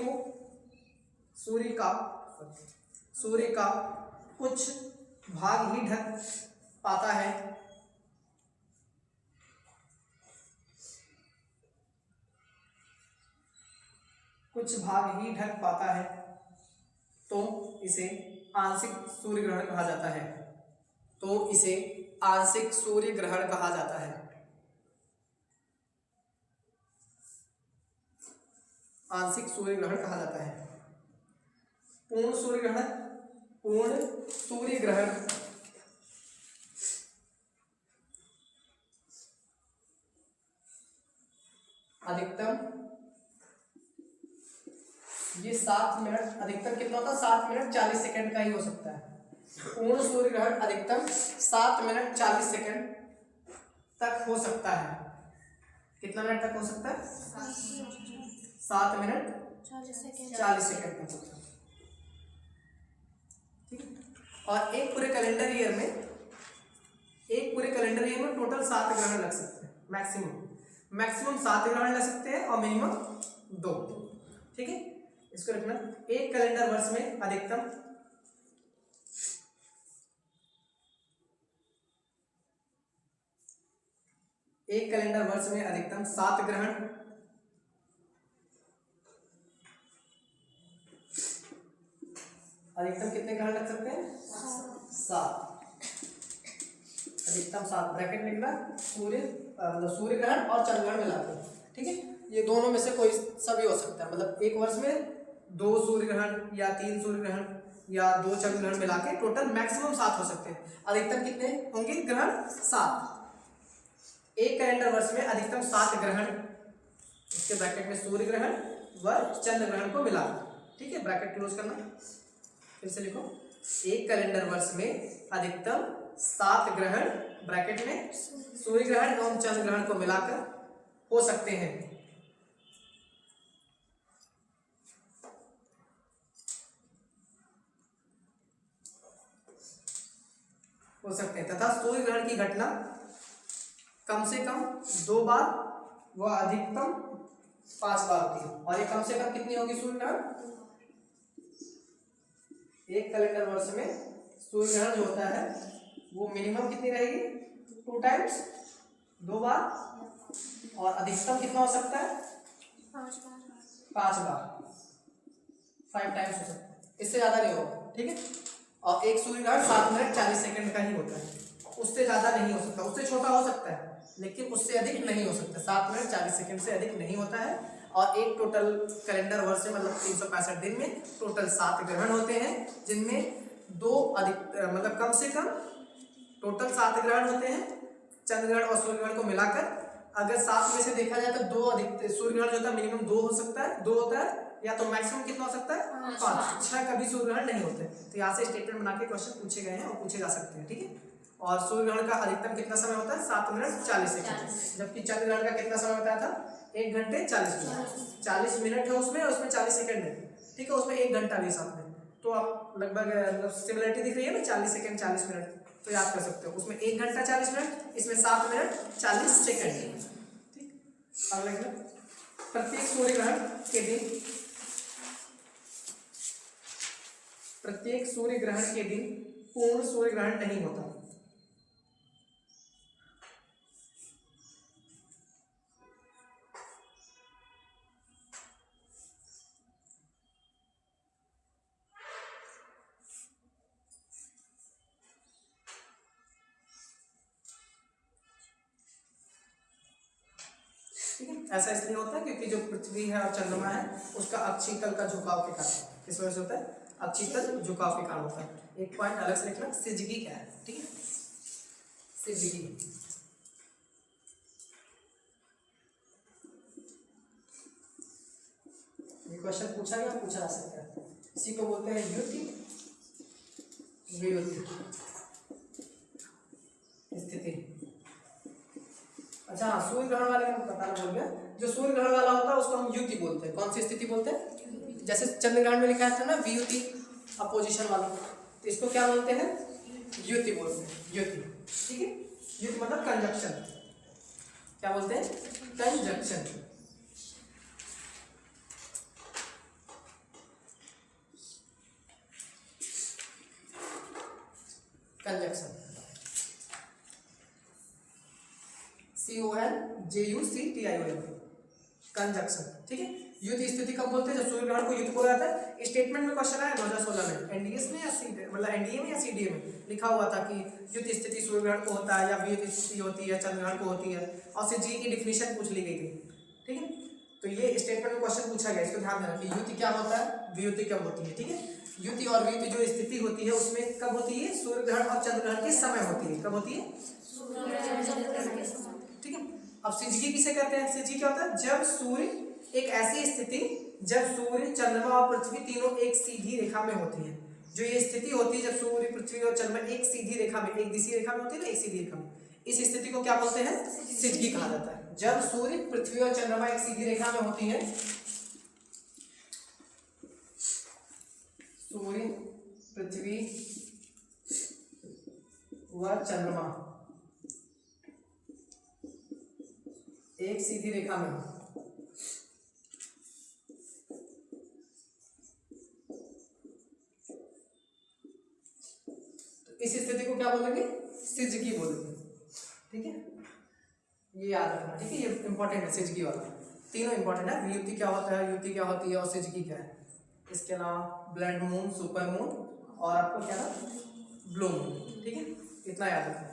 का कुछ भाग ही ढक पाता है, कुछ भाग ही ढक पाता है, तो इसे आंशिक सूर्य ग्रहण कहा जाता है। तो इसे आंशिक सूर्य ग्रहण कहा जाता है। आंशिक सूर्य ग्रहण कहा जाता है। पूर्ण सूर्य ग्रहण अधिकतम, ये 7 मिनट, अधिकतम कितना होता है? 7 मिनट 40 सेकंड का ही हो सकता है। पूर्ण सूर्य ग्रहण अधिकतम 7 मिनट 40 सेकंड तक हो सकता है। कितना मिनट तक हो सकता है? 7 मिनट 40 सेकंड तक हो सकता है। ठीक है। और एक पूरे कैलेंडर ईयर में टोटल 7 ग्रहण लग सकते हैं। मैक्सिमम 7 ग्रहण लग सकते हैं और मिनिमम 2। ठीक है, इसको रखना। एक कैलेंडर वर्ष में अधिकतम 7 ग्रहण, अधिकतम कितने ग्रहण लग सकते हैं? 7। अधिकतम 7 ब्रैकेट में लिखना, सूर्य ग्रहण और चंद्र ग्रहण मिलाकर। ठीक है, ये दोनों में से कोई सभी हो सकता है। मतलब एक वर्ष में 2 सूर्य ग्रहण या 3 सूर्य ग्रहण या 2 चंद्र ग्रहण मिला के टोटल मैक्सिमम 7 हो सकते हैं। अधिकतम कितने होंगे ग्रहण? 7। एक कैलेंडर वर्ष में अधिकतम 7 ग्रहण, इसके ब्रैकेट में सूर्य ग्रहण व चंद्र ग्रहण को मिला। ठीक है, ब्रैकेट क्लोज करना। फिर से लिखो, एक कैलेंडर वर्ष में अधिकतम 7 ग्रहण, ब्रैकेट में सूर्य ग्रहण एवं चंद्र ग्रहण को मिलाकर हो सकते हैं। तथा सूर्य ग्रहण की घटना कम से कम 2 बार व अधिकतम 5 बार होती है। और ये कम से कम कितनी होगी सूर्य ग्रहण? एक कैलेंडर वर्ष में सूर्य ग्रहण जो होता है वो मिनिमम कितनी रहेगी? 2 टाइम्स, 2 बार। और अधिकतम कितना हो सकता है? 5 बार, 5 टाइम्स हो सकता है। इससे ज्यादा नहीं होगा। ठीक है, और एक सूर्य ग्रहण 7 मिनट 40 सेकंड का ही होता है, उससे ज्यादा नहीं हो सकता। उससे छोटा हो सकता है लेकिन उससे अधिक नहीं हो सकता। 7 मिनट 40 सेकंड से अधिक नहीं होता है। और एक टोटल कैलेंडर वर्ष में मतलब 365 दिन में टोटल 7 ग्रहण होते हैं, जिनमें 2 अधिक मतलब कम से कम टोटल 7 ग्रहण होते हैं। चंद्र ग्रहण और सूर्य ग्रहण को मिलाकर अगर 7 में से देखा जाए तो 2 अधिक सूर्य ग्रहण जो होता है मिनिमम 2 हो सकता है, 2 होता है, या तो मैक्सिमम कितना हो सकता है? 5। 6 कभी सूर्य ग्रहण नहीं होते। तो यहाँ से स्टेटमेंट बना के क्वेश्चन पूछे गए हैं और पूछे जा सकते हैं। ठीक है, और सूर्य ग्रहण का अधिकतम कितना समय होता है? 7 मिनट 40 सेकंड, जबकि चंद्र ग्रहण का कितना समय बताया था? 1 घंटे 40 मिनट। 40 मिनट है उसमें, और उसमें 40 सेकंड है। ठीक है, उसमें 1 घंटा भी साथ में, तो आप लगभग सिमिलरिटी दिख रही है ना, 40 सेकंड 40 मिनट, तो याद कर सकते हो। उसमें 1 घंटा 40 मिनट, इसमें 7 मिनट 40 सेकंड। ठीक, अब लिखना, प्रत्येक सूर्य ग्रहण के दिन पूर्ण सूर्य ग्रहण नहीं होता। ठीक है, ऐसा इसलिए होता है क्योंकि जो पृथ्वी है और चंद्रमा है उसका अक्षीय तल का झुकाव के कारण, किस वजह से होता है? अक्षीय तल झुकाव के कारण होता है। एक पॉइंट अलग से लिखना, सिजगी क्या है? ठीक है, सिजगी ये क्वेश्चन पूछा गया, पूछा जा सकता है। इसी को बोलते हैं युति वियुति स्थिति। अच्छा, सूर्य ग्रहण वाले को बताना भूल गया। जो सूर्य ग्रहण वाला होता है उसको हम युति बोलते हैं। कौन सी स्थिति बोलते हैं? जैसे चंद्र ग्रहण में लिखा था ना वियुति, अपोजिशन वाला, तो इसको क्या बोलते हैं? युति बोलते हैं, युति। ठीक है, युति मतलब कंजक्शन। क्या बोलते हैं? कंजक्शन। Conjunction, CONJUCTION, conjunction. ठीक है, युत स्थिति कब बोलते हैं? जब सूर्य ग्रहण को युत बोला जाता है। स्टेटमेंट में क्वेश्चन आया 2016 में, एनडीएस में या मतलब एनडीए में या सीडीए में लिखा हुआ था कि युत स्थिति सूर्य ग्रहण को होता है या वियुत स्थिति होती है, चंद्र ग्रहण को होती है, और से जी की डिफिनीशन पूछ ली गई थी। ठीक है, तो ये स्टेटमेंट में क्वेश्चन पूछा गया, इसको ध्यान देना कि युति क्या होता है, वियुति कब होती है। ठीक है, युति और वियुति जो स्थिति होती है उसमें कब होती है? सूर्य ग्रहण और चंद्र ग्रहण के समय होती है। कब होती है? ठीक है, अब सिजगी किसे कहते हैं? सिजगी क्या होता है? जब सूर्य, एक ऐसी स्थिति जब सूर्य, चंद्रमा और पृथ्वी तीनों एक सीधी रेखा में होती है। जो ये स्थिति होती है जब सूर्य, पृथ्वी और चंद्रमा एक सीधी रेखा में, एक दिशा रेखा में होती है ना, एक सीधी रेखा में, इस स्थिति को क्या बोलते हैं? सिजगी कहा जाता है। जब सूर्य, पृथ्वी और चंद्रमा एक सीधी रेखा में होती है, सूर्य, पृथ्वी व चंद्रमा एक सीधी रेखा में, तो इस स्थिति को क्या बोलेंगे? सिजगी बोलेंगे। ठीक है, ये याद रखना। ठीक है, ये इंपॉर्टेंट है, सिजगी वाला। तीनों इंपॉर्टेंट है, वियुति क्या होता है, युति क्या होती है और सिजगी क्या है। इसके अलावा ब्लड मून, सुपर मून और आपको क्या है? Blue moon. ठीक है, इतना याद रखना।